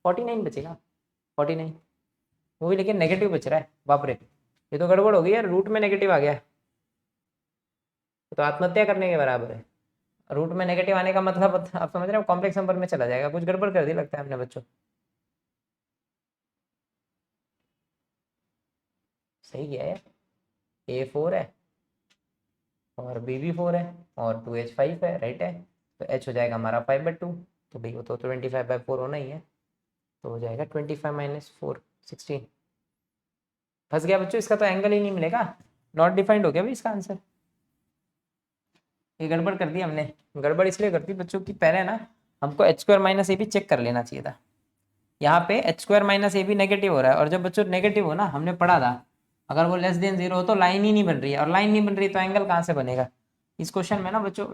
49 बचेगा, 49। वो भी लेकिन नेगेटिव बच रहा है, बाप रे, ये तो गड़बड़ हो गई यार, रूट में नेगेटिव आ गया, तो आत्महत्या करने के बराबर है। रूट में नेगेटिव आने का मतलब आप समझ रहे हो, कॉम्प्लेक्स नंबर में चला जाएगा, कुछ गड़बड़ कर दी लगता है हमने बच्चों। सही किया यार, A4 है और B भी 4 है और 2H 5 है, राइट है, तो H हो जाएगा हमारा 5/2, तो भाई वो तो 25/4 होना ही है, तो हो जाएगा 25 - 4 16। फंस गया बच्चों, इसका तो एंगल ही नहीं मिलेगा, नॉट डिफाइंड हो गया भाई इसका आंसर। ये गड़बड़ कर दी हमने, गड़बड़ इसलिए कर दी बच्चों की पहले ना हमको h² - AB चेक कर लेना चाहिए था। यहाँ पे h² - AB नेगेटिव हो रहा है, और जब बच्चों नेगेटिव हो ना, हमने पढ़ा था अगर वो <0 हो तो लाइन ही नहीं बन रही है, और लाइन नहीं बन रही तो एंगल कहाँ से बनेगा। इस क्वेश्चन में ना बच्चों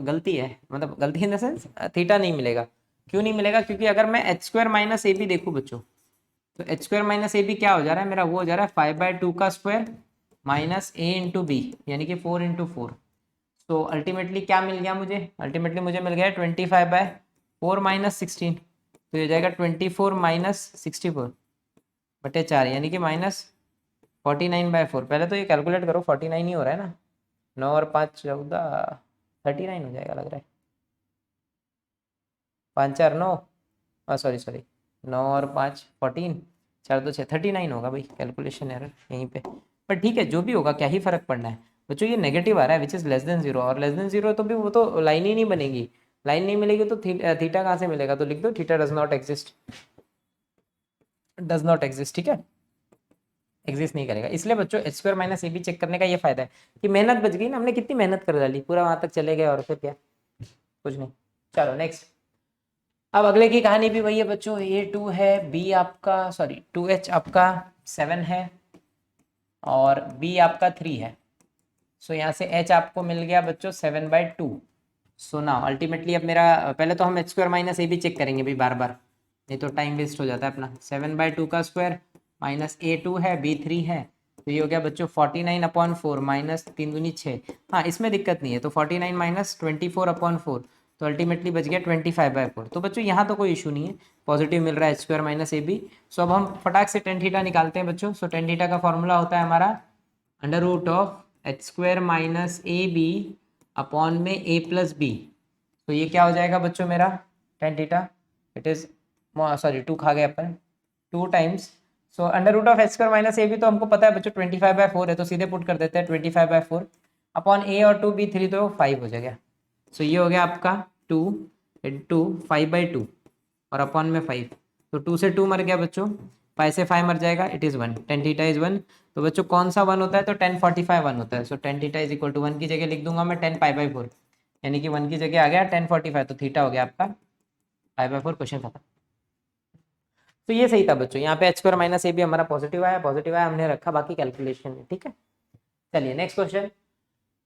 गलती है, मतलब गलती इन द सेंस थीटा नहीं मिलेगा। क्यों नहीं मिलेगा, क्योंकि अगर मैं h² - AB देखूँ बच्चों, तो h square minus a b क्या हो जा रहा है मेरा, वो हो जा रहा है 5/2 का स्क्वायर माइनस ए इंटू बी, यानी कि 4 × 4। तो अल्टीमेटली क्या मिल गया मुझे, अल्टीमेटली मुझे मिल गया 25/4 माइनस 16। तो ये हो जाएगा 24 माइनस 64/4, यानी कि -49/4। पहले तो ये कैलकुलेट करो, 49 ही हो रहा है ना, 9 और 5 14, 39 हो जाएगा लग रहा है। 5 4 9, सॉरी सॉरी, 9 और 5 14, 4 2 6, 39 होगा भाई, कैलकुलेशन एरर यहीं पे। पर ठीक है, जो भी होगा क्या ही फर्क पड़ना है बच्चों। ये नेगेटिव आ रहा है विच इज़ लेस देन 0, और लेस देन 0 तो भी वो तो लाइन ही नहीं बनेगी। लाइन नहीं मिलेगी तो थीटा कहाँ से मिलेगा, तो लिख दो theta does not exist, does not exist, ठीक है, एग्जिस्ट नहीं करेगा। इसलिए बच्चों h square minus a b check करने का ये फायदा है कि मेहनत बच गई ना, हमने कितनी मेहनत कर डाली, पूरा वहां तक चले गए और फिर क्या, कुछ नहीं। चलो नेक्स्ट, अब अगले की कहानी भी वही है बच्चों। ए 2 है, बी आपका सॉरी 2h आपका 7 है और बी आपका 3 है। सो यहाँ से h आपको मिल गया बच्चों 7/2। सो ना अल्टीमेटली अब मेरा, पहले तो हम एच स्क्वायर माइनस ए भी चेक करेंगे भाई बार बार, नहीं तो टाइम वेस्ट हो जाता है अपना। 7/2 का स्क्वायर माइनस A2 है, B3 है, तो ये हो गया बच्चों 49/4 माइनस 3 दूनी 6। हाँ इसमें दिक्कत नहीं है, तो 49 माइनस 24/4, तो अल्टीमेटली बच गया 25/4। तो बच्चों यहाँ तो कोई इशू नहीं है, पॉजिटिव मिल रहा है H square minus a b. So अब हम फटाक से टेन थीटा निकालते हैं बच्चों। सो टेन थीटा का फॉर्मूला होता है हमारा √h square minus a b upon में ए प्लस बी। तो ये क्या हो जाएगा बच्चों मेरा tan theta, it is sorry 2 खा गए अपन, 2 टाइम्स। सो √एच स्क्वायर माइनस ए बी तो हमको पता है बच्चों 25/4 है, तो सीधे पुट कर देते हैं 25/4 अपॉन ए और 2 बी 3, तो 5 हो जाएगा। सो ये हो गया आपका 2 इंटू 5/2 और अपॉन में 5, तो 2 से 2 मर गया बच्चों, 5 से 5 मर जाएगा, it is 1, ten theta is 1। तो बच्चों कौन सा 1 होता है, तो 1045 1 होता है। So tan theta is equal to 1 की जगह लिख दूंगा मैं 10π/4, यानी कि 1 की जगह आ गया 1045, तो थीटा हो गया आपका π/4, क्वेश्चन खत्म। तो ये सही था बच्चों, यहाँ पे एच स्क्वायर माइनस ए भी हमारा पॉजिटिव आया हमने रखा, बाकी कैलकुलेशन में ठीक है। चलिए नेक्स्ट क्वेश्चन,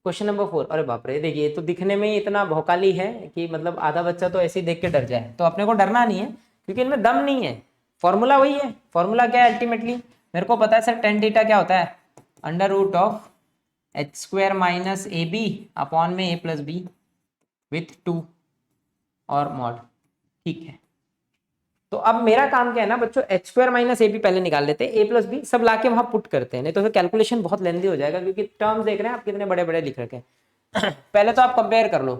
क्वेश्चन नंबर 4। अरे बाप रे, देखिए ये तो दिखने में ही इतना भौकाली है कि मतलब आधा बच्चा तो ऐसे ही देख के डर जाए, तो अपने को डरना नहीं है क्योंकि इनमें दम नहीं है। फॉर्मूला वही है, फॉर्मूला क्या है अल्टीमेटली, मेरे को पता है सर टेन थीटा क्या होता है, √H square minus a b upon में ए प्लस बी विथ 2 और मॉड, ठीक है। तो अब मेरा काम क्या है ना बच्चों, h square minus a b पहले निकाल लेते हैं, ए प्लस बी सब लाके वहां पुट करते हैं, नहीं तो फिर कैलकुलेशन बहुत लेंदी हो जाएगा, क्योंकि टर्म्स देख रहे हैं आप कितने बड़े बड़े लिख रखे हैं। पहले तो आप कंपेयर कर लो,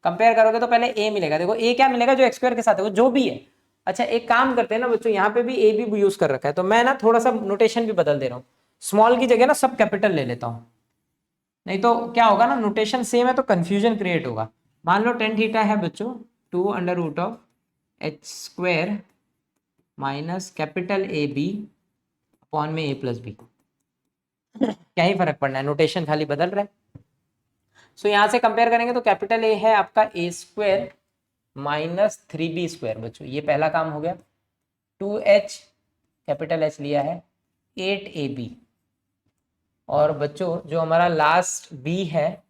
कंपेयर करोगे तो पहले ए मिलेगा, देखो ए क्या मिलेगा जो एक्स स्क्वायर के साथ है वो जो भी है। अच्छा एक काम करते हैं ना बच्चों, यहाँ पे भी ए बी यूज कर रखा है, तो मैं ना थोड़ा सा नोटेशन भी बदल दे रहा हूँ, स्मॉल की जगह ना सब कैपिटल ले लेता हूँ, नहीं तो क्या होगा ना, नोटेशन सेम है तो कंफ्यूजन क्रिएट होगा। मान लो टेन थीटा है बच्चों 2 √एच square minus capital a b upon में ए प्लस बी, क्या ही फर्क पड़ना है, नोटेशन खाली बदल रहा है। सो यहाँ से कंपेयर करेंगे तो कैपिटल ए है आपका ए स्क्वायर माइनस 3b स्क्वायर, बच्चों ये पहला काम हो गया। 2h कैपिटल एच लिया है 8ab, और बच्चों जो हमारा लास्ट b है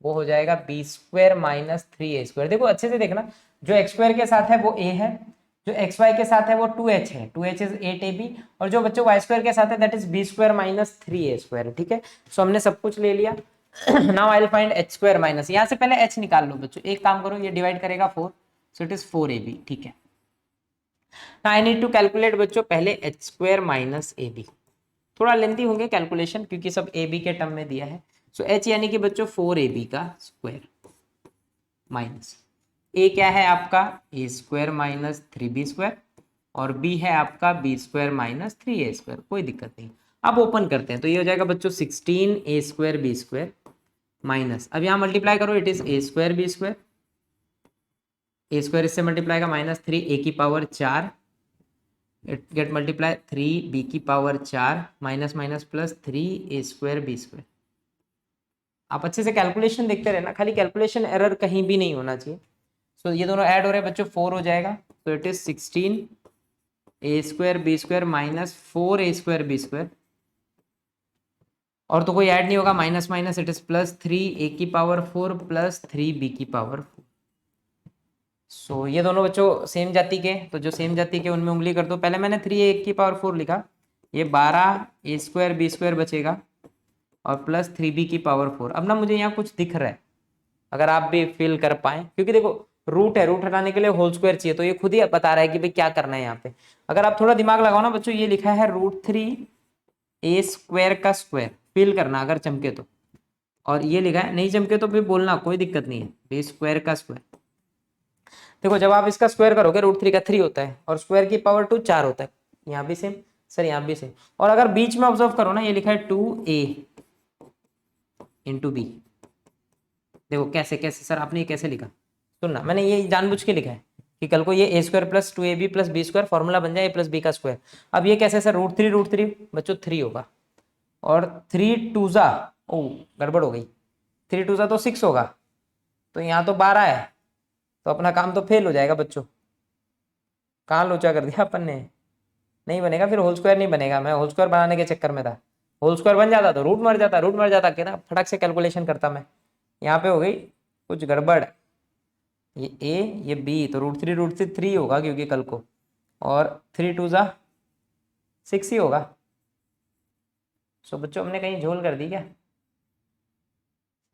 वो हो जाएगा B square minus 3a square. देखो अच्छे से देखना, जो एक्स स्क्वायर के साथ है वो a है, जो एक्स वाई के साथ है वो 2h है, 2h इज 8ab, और जो बच्चों वाई स्क्वायर के साथ है that is b square minus 3a square, ठीक है। सो हमने सब कुछ ले लिया। Now I will find h square minus, यहाँ से पहले h निकाल लो बच्चों, एक काम करो ये डिवाइड करेगा 4, सो इट इज 4ab, ठीक है। Now I need to calculate बच्चों पहले h square minus a b, थोड़ा लेंथी होंगे कैलकुलेशन क्योंकि सब ए बी के टर्म में दिया है। सो एच यानी कि बच्चों 4ab का स्क्वायर माइनस ए क्या है आपका ए स्क्वायर माइनस 3b स्क्वायर, और बी है आपका B square minus 3a square, कोई दिक्कत नहीं। अब ओपन करते हैं तो ये हो जाएगा बच्चों 16a square b square minus, अब यहाँ मल्टीप्लाई करो it is a square b square, a square इससे मल्टीप्लाई का minus 3a⁴, it get multiply 3b⁴ minus minus plus 3a² b²। आप अच्छे से कैलकुलेशन देखते रहना, खाली कैलकुलेशन एरर कहीं भी नहीं होना चाहिए। सो ये दोनों ऐड हो रहे हैं बच्चों 4 हो जाएगा, तो it is 16a² b² minus 4a² b², और तो कोई ऐड नहीं होगा, minus minus it is plus 3a⁴ plus 3b⁴। सो ये दोनों बच्चों सेम जाति के, तो जो सेम जाति के उनमें उंगली कर दो। पहले मैंने 3a⁴ लिखा, ये 12a² बचेगा और प्लस 3b⁴। अब ना मुझे यहाँ कुछ दिख रहा है, अगर आप भी फील कर पाए, क्योंकि देखो रूट है, रूट हटाने के लिए होल स्क्वायर चाहिए, तो ये खुद ही बता रहा है कि भाई क्या करना है यहाँ पे। अगर आप थोड़ा दिमाग लगाओ ना बच्चों, ये लिखा है √3a² का स्क्वायर, फील करना अगर चमके तो, और ये लिखा है नहीं चमके तो फिर बोलना, कोई दिक्कत नहीं है, a² का स्क्वायर। देखो जब आप इसका स्क्वायर करोगे √3 का 3 होता है और स्क्वायर की पावर 2 4 होता है, यहाँ भी सेम सर, यहाँ भी सेम। और अगर बीच में ऑब्जर्व करो ना, ये लिखा है 2a × b। देखो कैसे कैसे सर आपने ये कैसे लिखा, सुनना, मैंने ये जानबूझ के लिखा है कि कल को ये a² + 2ab + b² फॉर्मूला बन जाए a + b का स्क्वायर। अब ये कैसे सर, √3 बच्चों 3 होगा, और 3 2 जा, ओ गड़बड़ हो गई, 3 2 जा तो 6 होगा, तो यहाँ तो 12 है, तो अपना काम तो फेल हो जाएगा बच्चों। कहाँ लोचा कर दिया अपन ने, नहीं बनेगा फिर, होल स्क्वायर नहीं बनेगा। मैं होल स्क्वायर बनाने के चक्कर में था, होल स्क्वायर बन जाता तो रूट मर जाता के ना, फटक से कैलकुलेशन करता मैं। यहाँ पे हो गई कुछ गड़बड़, ये a ये b, तो √3 होगा क्योंकि कल को, और 3 2 जा 6 ही होगा। सो बच्चों हमने कहीं झोल कर दी क्या,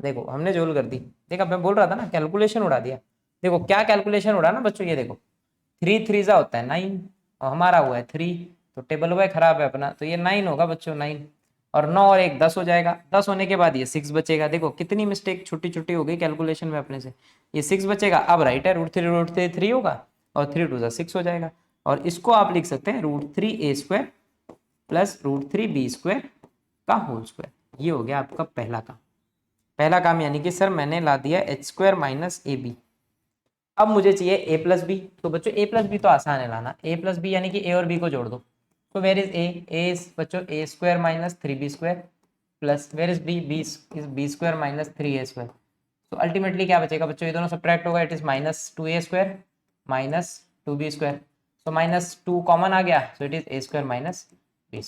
देखो हमने झोल कर दी। देखा मैं बोल रहा था ना, कैलकुलेशन उड़ा दिया। देखो क्या कैलकुलेशन उड़ा ना बच्चों, ये देखो 3 3 जा होता है 9, और हमारा हुआ है 3, तो टेबल वाई खराब है अपना, तो ये 9 होगा बच्चों, 9, और 9 और 1 10 हो जाएगा, 10 होने के बाद ये 6 बचेगा। देखो कितनी मिस्टेक छोटी छोटी हो गई कैलकुलेशन में अपने से। ये 6 बचेगा, अब राइट है, √3 3 होगा, और 3 2 6 हो जाएगा, और इसको आप लिख सकते हैं √3a² + √3b² का होल स्क्वायर। ये हो गया आपका पहला काम। पहला काम यानी कि सर मैंने ला दिया h² - ab। अब मुझे चाहिए a + b, तो बच्चों a + b तो आसान है लाना, a + b यानी कि a और b को जोड़ दो। तो वेयर इज a इज बच्चों a² - 3b² plus where is b, b is b² - 3a²। तो अल्टीमेटली क्या बचेगा बच्चों, ये दोनों सब्ट्रैक्ट होगा, इट इज -2a² - 2b²। तो -2 कॉमन आ गया, so it is a² - b²।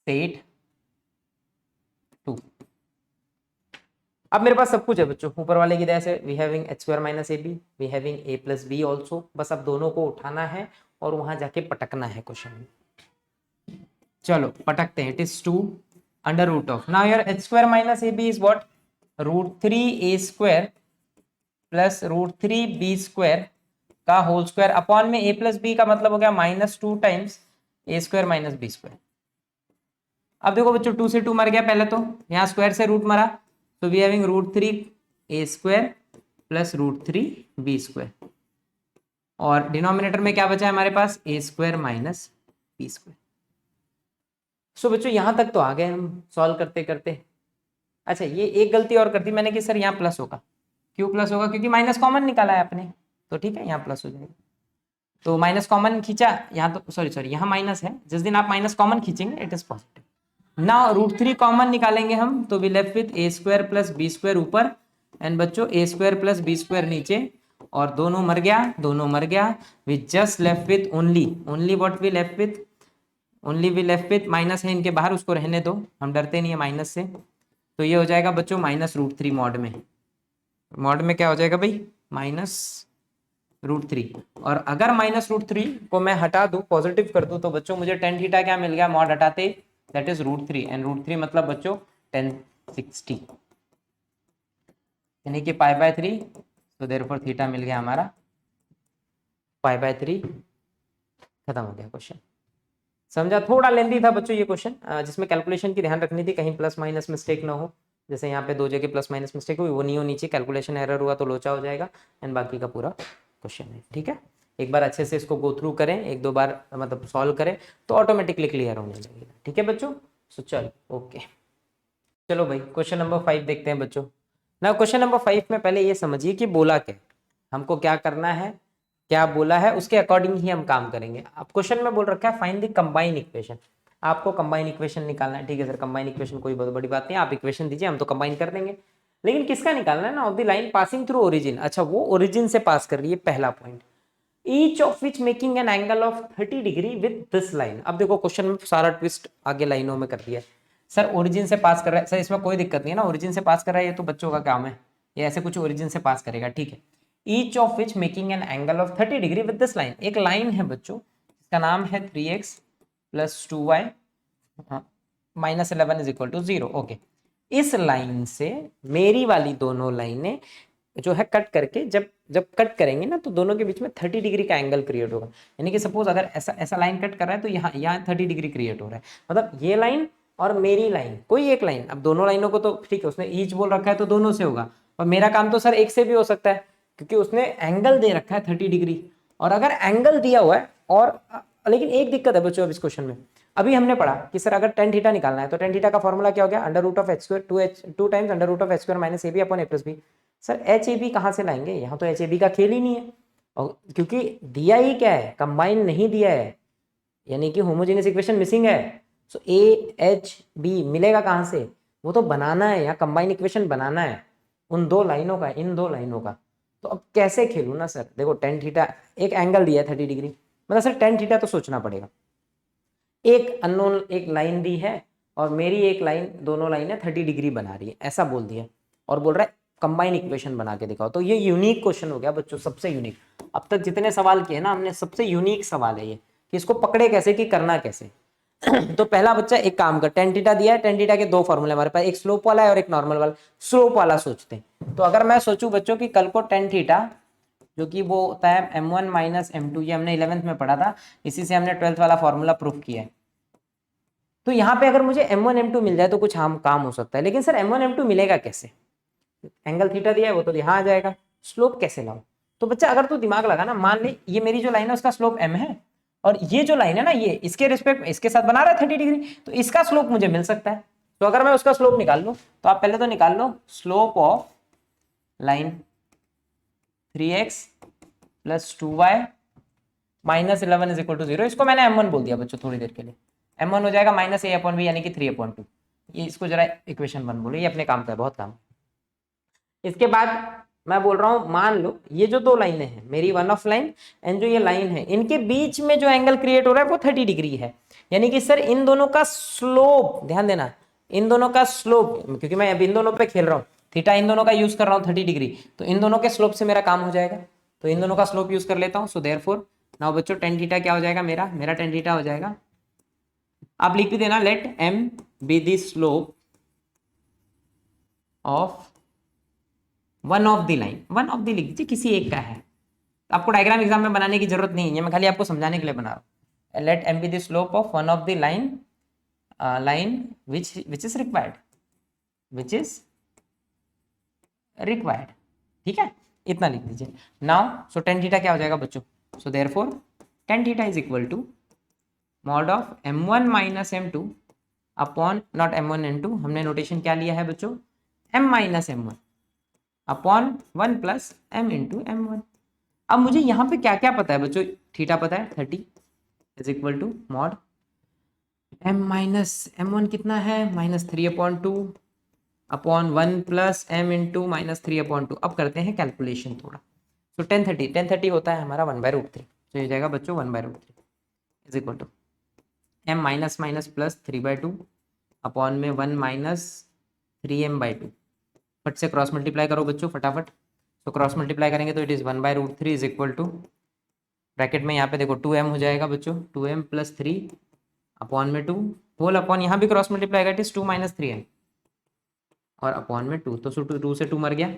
Set 2। अब मेरे पास सब कुछ है बच्चों ऊपर वाले की दया से, we having h² - ab, we having a + b also. बस अब दोनों को उठाना है और वहां जाके पटकना है क्वेश्चन में। चलो पटकते हैं। It is 2 √, now your h² - ab is what, √3a² + √3b² का होल स्क्वायर अपॉन में a + b का मतलब हो गया -2 टाइम्स a² - b²। अब देखो बच्चों 2 से 2 मर गया पहले, तो यहाँ स्क्वायर से रूट मरा, तो वी हैविंग √3a² + √3b², और डिनोमिनेटर में क्या बचा है हमारे पास, a² - b²। सो बच्चों यहां तक तो आ गए हम सॉल्व करते करते। अच्छा ये एक गलती और कर दी मैंने कि सर यहाँ प्लस होगा, क्यों प्लस होगा, क्योंकि माइनस कॉमन निकाला है आपने, तो ठीक है यहाँ प्लस हो जाएगा। तो माइनस कॉमन खींचा यहाँ, तो सॉरी यहाँ माइनस है, जिस दिन आप माइनस कॉमन खींचेंगे it is positive. Now √3 common निकालेंगे हम, तो we left with a² + b² ऊपर, एंड बच्चों a² + b² नीचे, और दोनों मर गया, दोनों मर गया। We just left with only what we left with, only we left with, minus है इनके बाहर, उसको रहने दो, हम डरते नहीं है माइनस से। तो ये हो जाएगा बच्चों -√3 मॉड में, मॉड में क्या हो जाएगा भाई, -√3। और अगर -√3 को मैं हटा दूं, पॉजिटिव कर दूं, तो बच्चों मुझे tan थीटा क्या मिल गया मॉड हटाते, दैट इज √3, एंड √3 मतलब बच्चों 1060, यानी कि π/3। तो देयरफॉर थीटा मिल गया हमारा π/3। खत्म हो गया क्वेश्चन। समझा, थोड़ा लेंदी था बच्चों ये क्वेश्चन, जिसमें कैलकुलेशन की ध्यान रखनी थी, कहीं प्लस माइनस मिस्टेक ना हो। जैसे यहाँ पे 2 जगह प्लस माइनस मिस्टेक हुई, वो नहीं होनी चाहिए, कैलकुलेशन एरर हुआ तो लोचा हो जाएगा, एंड बाकी का पूरा क्वेश्चन है। ठीक है, एक बार अच्छे से इसको गो थ्रू करें, 1 2 बार मतलब सॉल्व करें, तो ऑटोमेटिकली क्लियर होने लगेगा। ठीक है बच्चों, सो चलो ओके। चलो भाई क्वेश्चन नंबर 5 देखते हैं बच्चों। ना क्वेश्चन नंबर 5 में पहले ये समझिए कि बोला क्या, हमको क्या करना है, क्या बोला है उसके अकॉर्डिंग ही हम काम करेंगे। अब क्वेश्चन में बोल रखा है फाइंड द कंबाइन इक्वेशन, आपको कंबाइन इक्वेशन निकालना है। ठीक है सर, कंबाइन इक्वेशन कोई बहुत बड़ी बात नहीं, आप इक्वेशन दीजिए हम तो कंबाइन कर देंगे, लेकिन किसका निकालना है ना, of the line passing through origin. अच्छा वो ओरिजिन से पास कर रही है, पहला point, each of which making an angle of 30 degree with this line. अब देखो क्वेश्चन में सारा ट्विस्ट आगे लाइनों में कर दिया है। सर ओरिजिन से पास कर रहा है, सर इसमें कोई दिक्कत नहीं है ना, ओरिजिन से पास कर रहा है, ये तो बच्चों का काम है, ये ऐसे कुछ ओरिजिन से पास करेगा। ठीक है, each of which making an angle of 30 degree with this line. एक लाइन है बच्चों, इसका नाम है 3x plus 2y minus 11 is equal to 0। Okay, इस लाइन से मेरी वाली दोनों लाइनें जो है कट करके जब जब कट करेंगे ना तो दोनों के बीच में 30 डिग्री का एंगल क्रिएट होगा। यानी कि सपोज अगर ऐसा ऐसा लाइन कट कर रहा है तो यहाँ 30 डिग्री क्रिएट हो रहा है। मतलब ये लाइन और मेरी लाइन, कोई एक लाइन, अब दोनों लाइनों को तो ठीक है उसने ईच बोल रखा है तो दोनों से होगा, और मेरा काम तो सर एक से भी हो सकता है क्योंकि उसने एंगल दे रखा है 30 डिग्री। और अगर एंगल दिया हुआ है और लेकिन एक दिक्कत है बच्चों अब इस क्वेश्चन में, अभी हमने पढ़ा कि सर अगर टेन थीटा निकालना है तो टेन थीटा का फॉर्मूला क्या हो गया, under root of h square two times under root of h square minus a b upon a plus b. Sir h a b कहाँ से लाएंगे, यहाँ तो एच ए बी का खेल ही नहीं है, और क्योंकि दिया ही क्या है, कंबाइन नहीं दिया है, यानी कि होमोजेनियस इक्वेशन मिसिंग है। सो ए एच बी मिलेगा कहाँ से, वो तो बनाना है, यहाँ कंबाइन इक्वेशन बनाना है उन दो लाइनों का, इन दो लाइनों का। तो अब कैसे खेलूँ ना सर, देखो टेन थीटा एक एंगल दिया है 30 डिग्री, मतलब सर टेन थीटा तो सोचना पड़ेगा। एक अननोन एक लाइन दी है और मेरी एक लाइन, दोनों लाइनें 30 डिग्री बना रही है ऐसा बोल दिया, और बोल रहा है कंबाइन इक्वेशन बना के दिखाओ। तो ये यूनिक क्वेश्चन हो गया बच्चों, सबसे यूनिक। अब तक जितने सवाल किए ना हमने, सबसे यूनिक सवाल है ये कि इसको पकड़े कैसे, कि करना कैसे। तो पहला बच्चा एक काम कर, टेन थीटा दिया है, टेन थीटा के दो फॉर्मूले हमारे पास, एक स्लोप वाला है और एक नॉर्मल वाला। स्लोप वाला सोचते हैं, तो अगर मैं सोचूं बच्चों कि कल को टेन थीटा जो कि वो होता है m1 माइनस m2, ये हमने 11th में पढ़ा था, इसी से हमने 12th वाला फॉर्मूला प्रूफ किया है। तो यहाँ पे अगर मुझे m1 m2 मिल जाए तो कुछ हम काम हो सकता है, लेकिन सर m1 m2 मिलेगा कैसे, एंगल थीटा दिया है वो तो यहाँ आ जाएगा, स्लोप कैसे लाऊं। तो बच्चा अगर तू दिमाग लगा ना, मान ले ये मेरी जो लाइन है उसका स्लोप m है, और ये जो लाइन है ना ये इसके रिस्पेक्ट इसके साथ बना रहा है 30 डिग्री, तो इसका स्लोप मुझे मिल सकता है। तो अगर मैं उसका स्लोप निकाल लूं, तो आप पहले तो निकाल लो slope of line 3x plus 2y minus 11 is equal to 0। इसको मैंने m1 बोल दिया बच्चों थोड़ी देर के लिए, m1 हो जाएगा माइनस ए अपॉन बी यानी कि 3/2। ये इसको जरा इक्वेशन 1 बोलो, ये अपने काम का है, बहुत काम। इसके बाद मैं बोल रहा हूं, मान लो ये जो दो लाइनें हैं मेरी वन ऑफ लाइन एंड जो ये लाइन है, इनके बीच में जो एंगल क्रिएट हो रहा है वो 30 डिग्री है। यानी कि सर इन दोनों का स्लोप, ध्यान देना, इन दोनों का स्लोप, क्योंकि मैं अब इन दोनों पे खेल रहा हूँ, थीटा इन दोनों का यूज कर रहा हूँ 30 डिग्री, तो इन दोनों के स्लोप से मेरा काम हो जाएगा। तो इन दोनों का स्लोप यूज कर लेता हूँ। सो देयरफॉर नाउ बच्चों टेन थीटा क्या हो जाएगा, मेरा टेन थीटा हो जाएगा, आप लिख भी देना, let m be the slope of one of the line, one of the लिख दीजिए, किसी एक का है, आपको डायग्राम एग्जाम में बनाने की जरूरत नहीं है, मैं खाली आपको समझाने के लिए बना रहा हूँ। Let m be the slope of one of the line, line which is required, which is required, ठीक है, इतना लिख दीजिए। नाउ सो टेन थीटा क्या हो जाएगा बच्चों, so therefore tan theta is equal to mod of m1 minus m2 upon, not m1 m2, हमने नोटेशन क्या लिया है बच्चों, m minus m1 upon 1 plus m into m1। अब मुझे यहाँ पे क्या क्या पता है बच्चों, थीटा पता है 30 is equal to mod m minus m1 कितना है, minus 3/2 upon 1 plus m into minus 3/2। अब करते हैं कैलकुलेशन थोड़ा। तो 1030 होता है हमारा 1/√3, तो ये जाएगा बच्चों 1/√3 is equal to m minus minus plus 3/2 upon में 1 माइनस 3m/2। फट से क्रॉस मल्टीप्लाई करो बच्चों फटाफट। तो क्रॉस मल्टीप्लाई करेंगे तो it is 1/√3 is equal to, bracket में यहाँ पे देखो 2m हो जाएगा बच्चों, 2m प्लस 3 अपॉन में 2 होल अपॉन, यहाँ भी क्रॉस मल्टीप्लाई करें, इट इज 2 माइनस 3m और अपॉन में 2, तो 2 से 2 मर गया,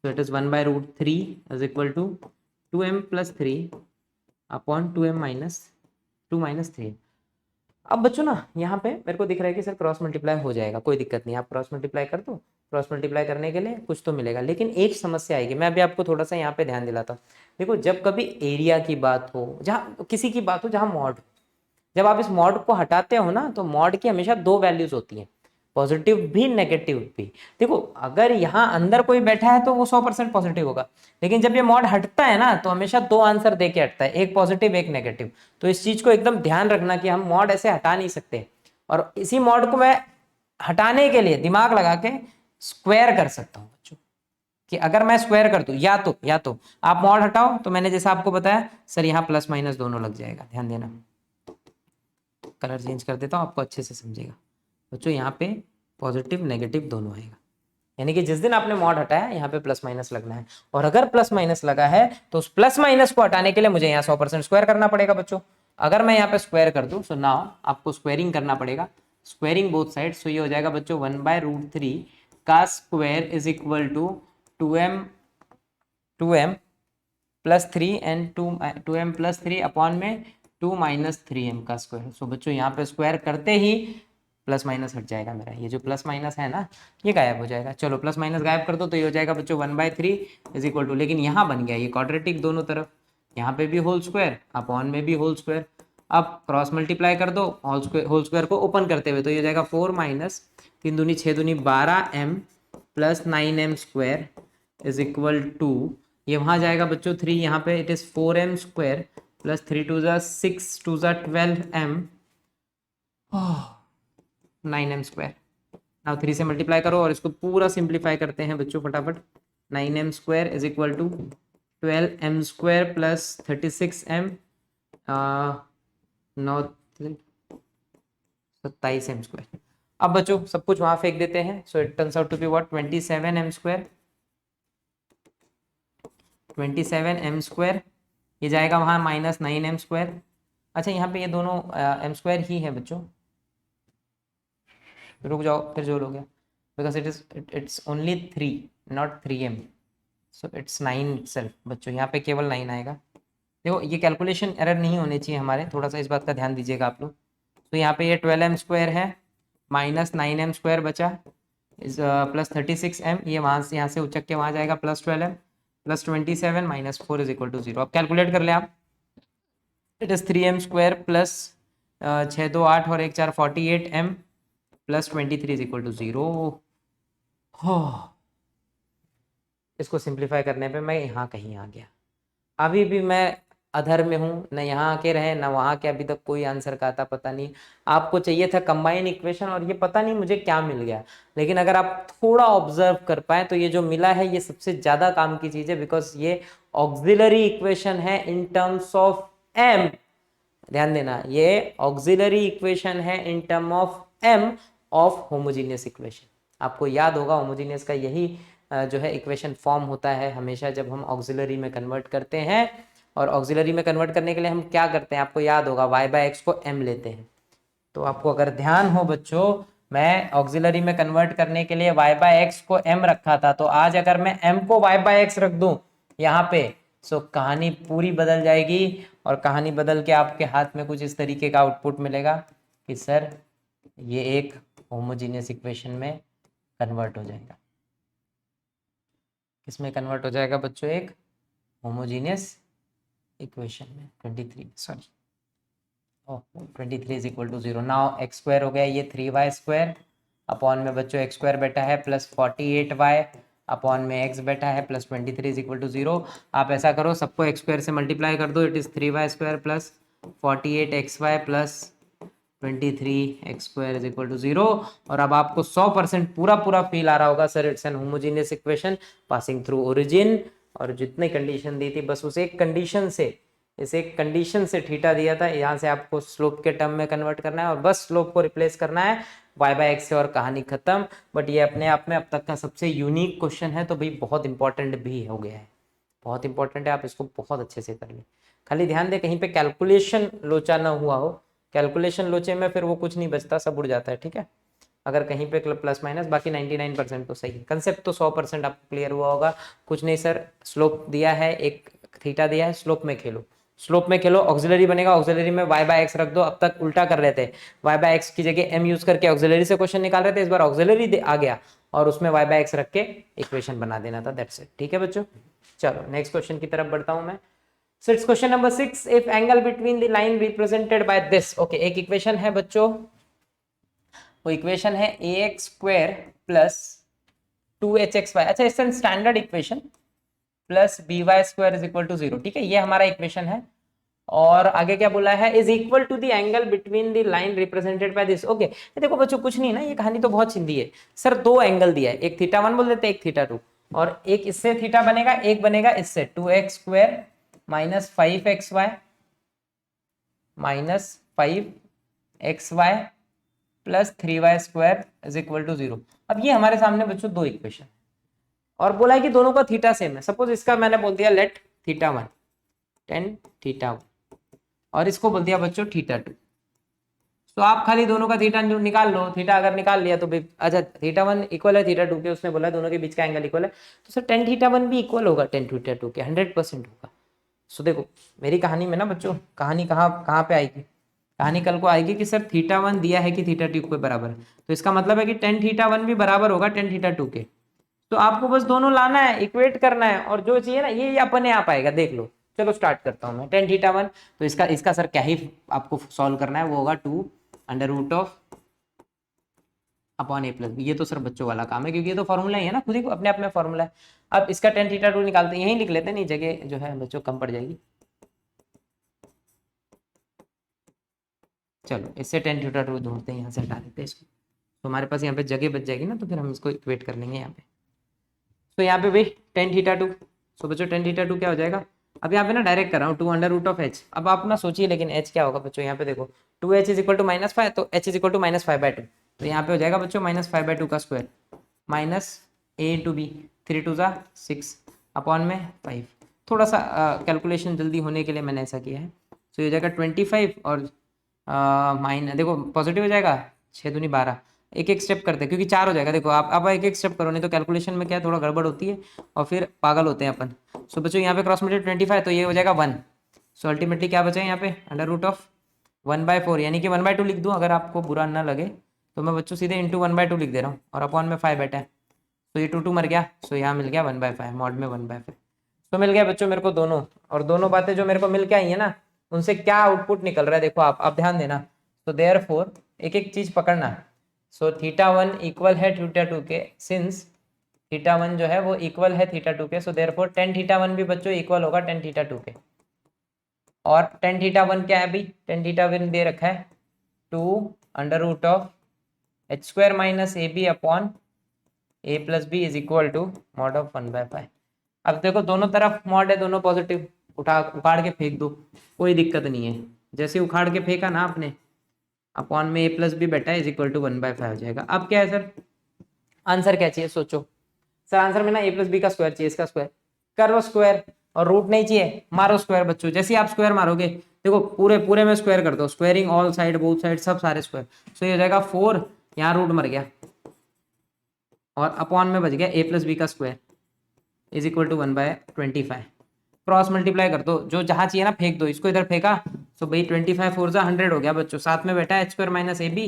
तो it is 1/√3 is equal to 2m plus 3 upon 2m minus 2 minus 3। अब बच्चों ना यहाँ पे मेरे को दिख रहा है कि सर क्रॉस मल्टीप्लाई हो जाएगा, कोई दिक्कत नहीं, आप क्रॉस मल्टीप्लाई कर दो, क्रॉस मल्टीप्लाई करने के लिए कुछ तो मिलेगा, लेकिन एक समस्या आएगी, मैं अभी आपको थोड़ा सा यहाँ पे ध्यान दिलाता हूँ। देखो जब कभी एरिया की बात हो, जहाँ किसी की बात हो जहाँ मॉड, जब आप इस मॉड को हटाते हो ना तो मॉड की हमेशा दो वैल्यूज होती हैं, पॉजिटिव भी नेगेटिव भी। देखो अगर यहाँ अंदर कोई बैठा है तो वो 100% पॉजिटिव होगा, लेकिन जब ये मॉड हटता है ना तो हमेशा दो आंसर दे के हटता है, एक पॉजिटिव एक नेगेटिव। तो इस चीज को एकदम ध्यान रखना कि हम मॉड ऐसे हटा नहीं सकते, और इसी मॉड को मैं हटाने के लिए दिमाग लगा के स्क्वायर कर सकता हूँ बच्चों, कि अगर मैं स्क्वायर कर दूं, या तो आप मॉड हटाओ तो मैंने जैसा आपको बताया सर यहाँ प्लस माइनस दोनों लग जाएगा, ध्यान देना, कलर चेंज कर देता हूँ आपको अच्छे से समझेगा बच्चों, यहाँ पे पॉजिटिव नेगेटिव दोनों आएगा, यानी कि जिस दिन आपने मॉड हटाया यहाँ पे प्लस माइनस लगना है, और अगर प्लस माइनस लगा है तो उस प्लस माइनस को हटाने के लिए मुझे यहाँ 100% स्क्वायर करना पड़ेगा बच्चों। अगर मैं यहाँ पे स्क्वायर कर दूं, सो नाउ आपको स्क्वायरिंग करना पड़ेगा, स्क्वायरिंग बोथ साइड। सो ये हो जाएगा बच्चों 1/√3 का square is equal to 2m plus 3 and 2m plus 3 upon में 2 माइनस 3m का स्क्वायर। सो बच्चों यहाँ पे स्क्वायर करते ही प्लस माइनस हट जाएगा मेरा, ये जो प्लस माइनस है ना ये गायब हो जाएगा। चलो प्लस माइनस गायब कर दो तो ये हो जाएगा बच्चों 1/3 इज इक्वल टू, लेकिन यहाँ बन गया ये क्वाड्रेटिक दोनों तरफ, यहाँ पे भी होल स्क्वायर अपॉन में भी होल स्क्वायर। अब क्रॉस मल्टीप्लाई कर दो होल स्क्वायर को ओपन करते हुए, तो ये हो जाएगा 4 माइनस 3 दूनी 6 दूनी 12m plus 9m square is equal to, ये वहां जाएगा बच्चों 3, यहाँ पे it is 4m square plus 3 2 जा 6 2 जा 12m 9m स्क्वायर। नाउ 3 से मल्टीप्लाई करो और इसको पूरा सिंप्लीफाई करते हैं बच्चों फटाफट। 9m square is equal to 12m square plus 36m 9 27m square. अब बच्चों सब कुछ वहां फेंक देते हैं, so it turns out to be what 27m square, 27m square, ये जाएगा वहां माइनस 9m स्क्वायर। अच्छा यहाँ पे ये दोनों m स्क्वायर ही है बच्चों, रुक जाओ फिर जो हो गया, because it's only 3 not 3m, so it's 9 itself बच्चों, यहाँ पे केवल 9 आएगा। देखो ये कैलकुलेशन एरर नहीं होने चाहिए हमारे, थोड़ा सा इस बात का ध्यान दीजिएगा आप लोग। तो यहाँ पे ये 12m स्क्वायर है माइनस 9m स्क्वायर बचा इस प्लस 36m, ये वहाँ से यहाँ से उचक के वहाँ जाएगा plus 12m plus 27 minus 4 is equal to 0। अब कैलकुलेट कर ले आप, it is 3m square plus 6 2 8 और 1 4 48m plus 23 is equal to 0। इसको सिंप्लीफाई करने पे मैं यहाँ कहीं आ गया, अभी भी मैं अधर में हूँ, न यहाँ आके रहे न वहाँ के, अभी तक कोई आंसर का आता पता नहीं। आपको चाहिए था कंबाइन इक्वेशन और ये पता नहीं मुझे क्या मिल गया, लेकिन अगर आप थोड़ा ऑब्जर्व कर पाए तो ये जो मिला है ये सबसे ज्यादा काम की चीज है, बिकॉज ये ऑक्सिलरी इक्वेशन है इन टर्म्स ऑफ m। ध्यान देना, ये ऑक्सिलरी इक्वेशन है in term of m of homogeneous equation. आपको याद होगा होमोजीनियस का यही जो है इक्वेशन फॉर्म होता है हमेशा जब हम ऑक्सिलरी में कन्वर्ट करते हैं, और ऑक्सिलरी में कन्वर्ट करने के लिए हम क्या करते हैं आपको याद होगा, y/x को m लेते हैं। तो आपको अगर ध्यान हो बच्चों, मैं ऑक्सिलरी में कन्वर्ट करने के लिए y/x को m रखा था, तो आज अगर मैं m को y/x रख दूं यहाँ पे, सो कहानी पूरी बदल जाएगी, और कहानी बदल के आपके हाथ में कुछ इस तरीके का आउटपुट मिलेगा कि सर ये एक होमोजीनियस इक्वेशन में कन्वर्ट हो जाएगा। किसमें कन्वर्ट हो जाएगा बच्चों, एक होमोजीनियस इक्वेशन में। 23 is equal to 0। Now x square हो गया ये 3y स्क्वायर अपॉन में बच्चों एक्स स्क्वायर बैठा है प्लस 48y अपॉन में x बैठा है प्लस 23 इज इक्वल टू 0। आप ऐसा करो सबको एक्स स्क्वायर से मल्टीप्लाई कर दो, it is 3y square plus 48xy plus 23x square is equal to 0। और अब आपको 100% पूरा पूरा फील आ रहा होगा sir it's an homogeneous equation passing through origin, और जितनी कंडीशन दी थी बस उस एक कंडीशन से, इस एक कंडीशन से थीटा दिया था, यहाँ से आपको स्लोप के टर्म में कन्वर्ट करना है और बस स्लोप को रिप्लेस करना है y/x से और कहानी खत्म। बट ये अपने आप में अब तक का सबसे यूनिक क्वेश्चन है, तो भाई बहुत इंपॉर्टेंट भी हो गया है, बहुत इंपॉर्टेंट है, आप इसको बहुत अच्छे से कर लें। खाली ध्यान दें कहीं पे कैलकुलेशन लोचा ना हुआ हो, कैलकुलेशन लोचे में फिर वो कुछ नहीं बचता, सब उड़ जाता है, ठीक है। अगर कहीं पे प्लस माइनस, बाकी 99% तो सही है। कंसेप्ट तो 100% आपको क्लियर हुआ होगा। कुछ नहीं सर, स्लोप दिया है, एक थीटा दिया है, स्लोप में खेलो, स्लोप में खेलो, ऑक्सिलरी बनेगा, ऑक्सिलरी में y/x रख दो। अब तक उल्टा कर रहे थे, y/x की जगह m यूज करके ऑक्सिलरी से क्वेश्चन निकाल रहे थे, इस बार ऑक्सिलरी आ गया और उसमें y/x रख के इक्वेशन बना देना था, दैट्स इट, ठीक है बच्चों। चलो नेक्स्ट क्वेश्चन की तरफ बढ़ता हूं मैं। So it's question number 6, if angle between the line represented by this, okay, एक इक्वेशन है बच्चों, वो इक्वेशन है ax स्क्वायर प्लस 2hxy, अच्छा इससे standard equation plus by square is equal to 0, ठीक है, ये हमारा इक्वेशन है। और आगे क्या बोला है, is equal to the angle between the line represented by this, okay. देखो बच्चों कुछ नहीं ना, ये कहानी तो बहुत सीधी है सर, दो एंगल दिया है, एक θ1 बोल देते हैं, एक θ2, और एक इससे थीटा बनेगा, एक बनेगा इससे 2x square minus 5xy minus 5xy plus 3y² is equal to 0। अब ये हमारे सामने बच्चों दो इक्वेशन और बोला है कि दोनों का थीटा सेम है। सपोज इसका मैंने बोल दिया लेट θ1 tan θ1 और इसको बोल दिया बच्चों θ2। तो आप खाली दोनों का थीटा निकाल लो। थीटा अगर निकाल लिया तो अच्छा θ1 इक्वल है θ2 के, उसने बोला दोनों के बीच का एंगल इक्वल है, तो सर tan θ1 भी इक्वल होगा tan θ2 के, 100% होगा। सो देखो मेरी कहानी में ना बच्चों, कहानी कहाँ कहाँ पे आएगी, कहानी कल को आएगी कि सर θ1 दिया है कि θ2 के बराबर है, तो इसका मतलब है कि tan θ1 भी बराबर होगा tan θ2 के। तो आपको बस दोनों लाना है, इक्वेट करना है, और जो चाहिए ना ये अपने आप आएगा, देख लो। चलो स्टार्ट करता हूँ मैं। tan θ1 तो इसका सर क्या ही आपको सॉल्व करना है, वो होगा 2 under root of upon a plus b. ये तो सर बच्चों वाला काम है, क्योंकि ये तो फॉर्मूला ही है ना, खुद ही अपने आप में फॉर्मूला है। अब इसका tan θ2 निकालते हैं, यहीं लिख लेते हैं, नहीं जगह जो है बच्चों कम पड़ जाएगी। चलो इससे tan θ2 ढूंढते हैं, यहाँ से हटा देते हैं इसको, तो हमारे पास यहाँ पे जगह बच जाएगी ना, तो फिर हम इसको इक्वेट कर लेंगे यहाँ पे। तो यहाँ पे भाई tan θ2, सो बच्चों tan θ2 क्या हो जाएगा, अब यहाँ पे ना डायरेक्ट कर रहा हूँ 2 अंडर रूट ऑफ h। अब आप ना सोचिए लेकिन h क्या होगा बच्चों, यहाँ पे देखो 2h इज इक्वल टू -5, तो h इज इक्वल टू -5/2, तो यहाँ पे हो जाएगा बच्चों -5/2 का square minus a into b, 3 2 6 upon में 5। थोड़ा सा कैलकुलेशन जल्दी होने के लिए मैंने ऐसा किया है। तो ये हो जाएगा 25 और माइनस देखो पॉजिटिव हो जाएगा, 6 दूनी 12, एक एक स्टेप करते हैं क्योंकि 4 हो जाएगा। देखो आप एक एक स्टेप करो, नहीं तो कैलकुलेशन में क्या है थोड़ा गड़बड़ होती है और फिर पागल होते हैं अपन। सो बच्चों यहाँ पे क्रॉस मल्टीप्लाई 25, तो ये हो जाएगा 1। सो अल्टीमेटली क्या बचा है यहाँ पे अंडर रूट ऑफ 1/4, यानी कि 1/2 लिख दूँ अगर आपको बुरा ना लगे, तो मैं बच्चों सीधे इंटू 1/2 लिख दे रहा हूँ और अपॉन में 5 बैठा है, तो ये 2 मर गया। सो यहाँ मिल गया 1/5 मॉड में 1/5। तो मिल गया बच्चों मेरे को दोनों, और दोनों बातें जो मेरे को मिल के आई है ना, उनसे क्या आउटपुट निकल रहा है देखो आप ध्यान देना। तो देयरफॉर एक एक चीज पकड़ना। सो θ1 इक्वल है θ2 के, सिंस θ1 जो है वो इक्वल है θ2 के, सो देयरफॉर tan θ1 भी बच्चों इक्वल होगा tan θ2 के। और tan θ1 क्या है अभी, tan θ1 दे रखा है 2 under root of h² minus a b upon a plus b is equal to mod of 1/5। अब देखो दोनों तरफ मॉड है, दोनों पॉजिटिव, उखाड़ के फेंक दो, कोई दिक्कत नहीं है। जैसे उखाड़ के फेंका ना आपने, अपॉन में a प्लस बी बैठा है इज इक्वल टू 1/5 हो जाएगा। अब क्या है सर, आंसर क्या चाहिए सोचो। सर आंसर में ना a प्लस बी का स्क्वायर चाहिए, इसका स्क्वायर करो स्क्वायर, और रूट नहीं चाहिए, मारो स्क्वायर बच्चों। जैसे आप स्क्वायर मारोगे देखो पूरे पूरे में स्क्वायर कर दो, squaring all side both side सब सारे स्क्वायर। सो ये हो जाएगा 4, यहाँ रूट मर गया और अपॉन में बच गया a प्लस बी का square is equal to 1/25। Cross multiply कर दो, जो जहां चाहिए ना फेंक दो, इसको इधर फेंका, सो भाई 25 4 100 हो गया बच्चों। साथ में बैठा h² minus a b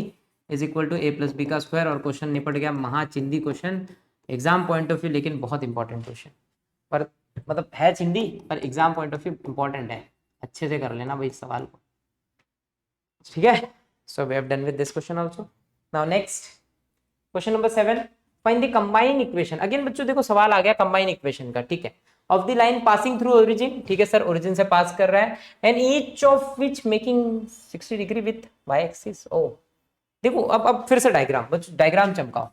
is equal to a plus b का स्क्वायर, और क्वेश्चन निपट गया। महाचिंदी question exam point of view, लेकिन बहुत इंपॉर्टेंट क्वेश्चन, पर मतलब है चिंदी पर exam point of view important है। अच्छे से कर लेना भाई इस सवाल को, ठीक है। So we have done with this question also. Now next question number 7, find the combine equation. Again बच्चों देखो सवाल आ गया कंबाइन इक्वेशन का, ठीक है। Of the line passing through origin, ठीक है सर ओरिजिन से पास कर रहा है, and each of which making 60 degree with y axis. ओ देखो अब फिर से डायग्राम बच्चों, डायग्राम चमकाओ,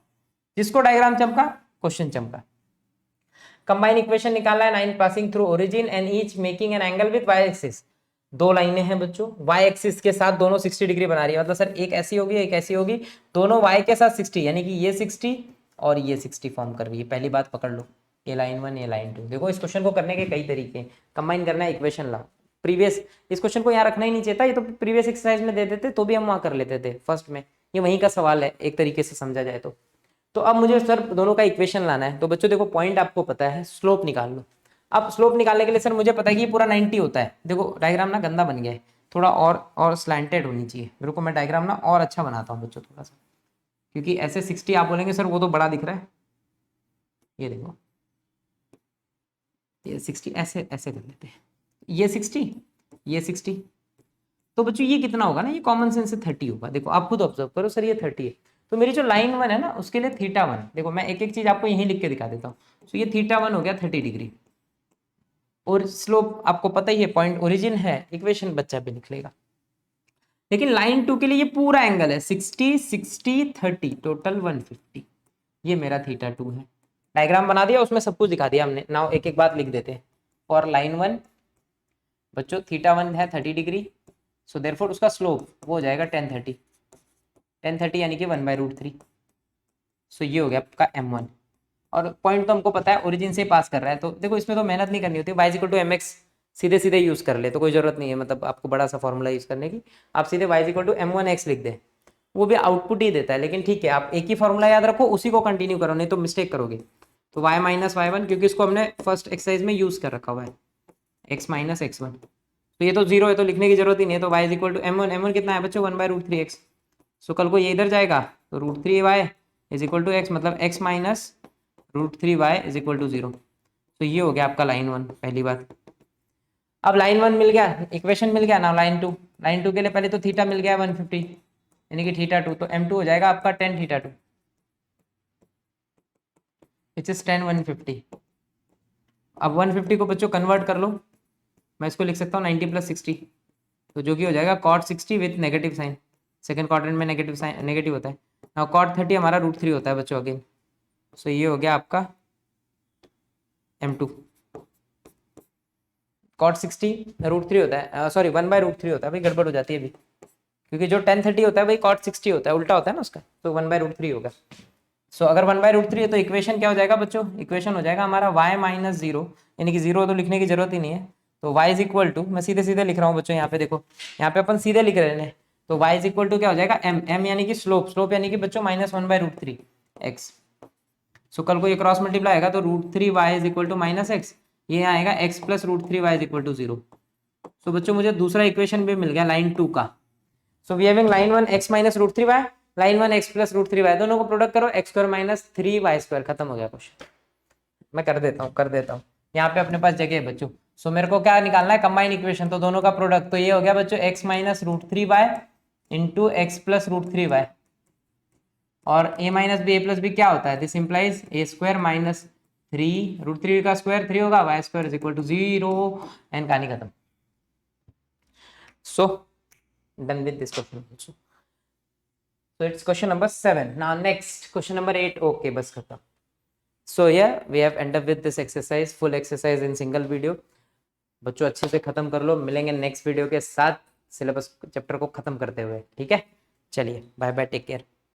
जिसको डायग्राम चमका क्वेश्चन चमका। कंबाइन इक्वेशन निकाला है, line passing through origin and each making an angle with y axis. दो लाइनें हैं बच्चों, वाई एक्सिस के साथ दोनों 60 डिग्री बना रही है, मतलब सर एक ऐसी होगी एक ऐसी होगी, दोनों वाई के साथ 60, यानी कि ये 60 और ये 60 फॉर्म कर रही है। पहली बात पकड़ लो, ये लाइन 1 ये लाइन 2। देखो इस क्वेश्चन को करने के कई तरीके हैं, कंबाइन करना है, इक्वेशन लाओ। प्रीवियस इस क्वेश्चन को यहाँ रखना ही नहीं चाहिए था, ये तो प्रीवियस एक्सरसाइज में दे देते तो भी हम वहाँ कर लेते थे फर्स्ट में। ये वहीं का सवाल है एक तरीके से समझा जाए तो अब मुझे सर दोनों का इक्वेशन लाना है। तो बच्चों देखो पॉइंट आपको पता है, स्लोप निकाल लो। अब स्लोप निकालने के लिए सर मुझे पता है कि ये पूरा 90 होता है। देखो डायग्राम ना गंदा बन गया है, थोड़ा और स्लैंटेड होनी चाहिए। मेरे को मैं डायग्राम ना और अच्छा बनाता हूँ बच्चों थोड़ा सा, क्योंकि ऐसे 60 आप बोलेंगे सर वो तो बड़ा दिख रहा है। ये देखो ये 60 ऐसे ऐसे कर लेते हैं, ये 60 ये 60, तो बच्चों ये कितना होगा ना, ये कॉमन सेंस से 30 होगा। देखो आप खुद ऑब्जर्व करो सर ये 30 है, तो मेरी जो लाइन 1 है ना उसके लिए θ1, देखो मैं एक एक चीज आपको यहीं लिख के दिखा देता हूँ। तो ये θ1 हो गया 30 डिग्री, और स्लोप आपको पता ही है, पॉइंट ओरिजिन है, इक्वेशन बच्चा भी लिख लेगा। लेकिन लाइन 2 के लिए ये पूरा एंगल है 60 60 30 टोटल 150, ये मेरा θ2 है। डायग्राम बना दिया, उसमें सब कुछ दिखा दिया हमने। नाउ एक एक बात लिख देते हैं। फॉर लाइन 1 बच्चों θ1 है 30 डिग्री, सो देयरफॉर उसका स्लोप वो हो जाएगा tan 30। 1030 यानी कि 1/√3। सो ये हो गया आपका m1। और पॉइंट तो हमको पता है ओरिजिन से पास कर रहा है, तो देखो इसमें तो मेहनत नहीं करनी होती, y equal to m x सीधे सीधे यूज़ कर ले, तो कोई ज़रूरत नहीं है मतलब आपको बड़ा सा फॉर्मूला यूज़ करने की। आप सीधे y इक्वल टू m1x लिख दें, वो भी आउटपुट ही देता है, लेकिन ठीक है आप एक ही फॉर्मूला याद रखो, उसी को कंटिन्यू करो, नहीं तो मिस्टेक करोगे। तो y माइनस y1, क्योंकि इसको हमने फर्स्ट एक्सरसाइज में यूज़ कर रखा हुआ है, x माइनस x1, तो ये तो जीरो है तो लिखने की जरूरत ही नहीं है। तो y इक्वल टू m1 कितना है बच्चों 1/√3x। सो कल को ये इधर जाएगा तो √3y is equal to x, मतलब x minus √3y is equal to 0। तो ये हो गया आपका लाइन 1 पहली बात। अब लाइन 1 मिल गया, इक्वेशन मिल गया ना। लाइन टू के लिए पहले तो थीटा मिल गया 150 यानी कि θ2, तो m2 हो जाएगा आपका tan θ2 विच इज tan 150। अब 150 को बच्चों कन्वर्ट कर लो, मैं इसको लिख सकता हूँ 90 + 60, तो जो कि हो जाएगा cot 60 with negative sign, second quadrant में नेगेटिव साइन नेगेटिव होता है। नाउ cot 30 हमारा √3 होता है बच्चों अगेन। सो ये हो गया आपका m2। cot 60 √3 होता है, सॉरी 1/√3 होता है, भाई गड़बड़ हो जाती है अभी, क्योंकि जो tan 30 होता है भाई cot 60 होता है, उल्टा होता है ना उसका, तो 1/√3 होगा। सो अगर 1/√3 है तो इक्वेशन क्या हो जाएगा बच्चों, इक्वेशन हो जाएगा हमारा y माइनस 0, यानी कि 0 तो लिखने की जरूरत ही नहीं है, तो y इज इक्वल टू, मैं सीधे सीधे लिख रहा हूँ बच्चों, यहाँ पे देखो, यहाँ पे अपन सीधे लिख रहे हैं, तो y इज इक्वल टू क्या हो जाएगा m यानी कि स्लोप यानी कि बच्चों माइनस 1/√3x। सो कल को ये क्रॉस मल्टीप्लाई आएगा तो √3y is equal to minus x, ये आएगा x plus √3y is equal to 0। So बच्चों मुझे दूसरा इक्वेशन भी मिल गया लाइन 2 का। So we having line 1 x minus √3y, line 1 x plus √3y, दोनों को प्रोडक्ट करो, x² माइनस 3y², खत्म हो गया क्वेश्चन। मैं कर देता हूँ यहाँ पे अपने पास जगह है बच्चों। सो मेरे को क्या निकालना है, कंबाइन इक्वेशन, तो दोनों का प्रोडक्ट, तो ये हो गया बच्चों x minus √3y into x plus √3y, और a minus b a plus b क्या होता है, दिस इंप्लाइज a² माइनस 3, √3 का स्क्वायर 3 होगा, y² is equal to 0, and कहानी खत्म। So done with this question also. So it's question number 7. Now next question number 8. Okay, बस खत्म। So yeah, we have end up with this exercise, full exercise in single video. बच्चों अच्छे से खत्म कर लो, मिलेंगे नेक्स्ट वीडियो के साथ सिलेबस चैप्टर को खत्म करते हुए, ठीक है। चलिए बाय बाय, टेक केयर।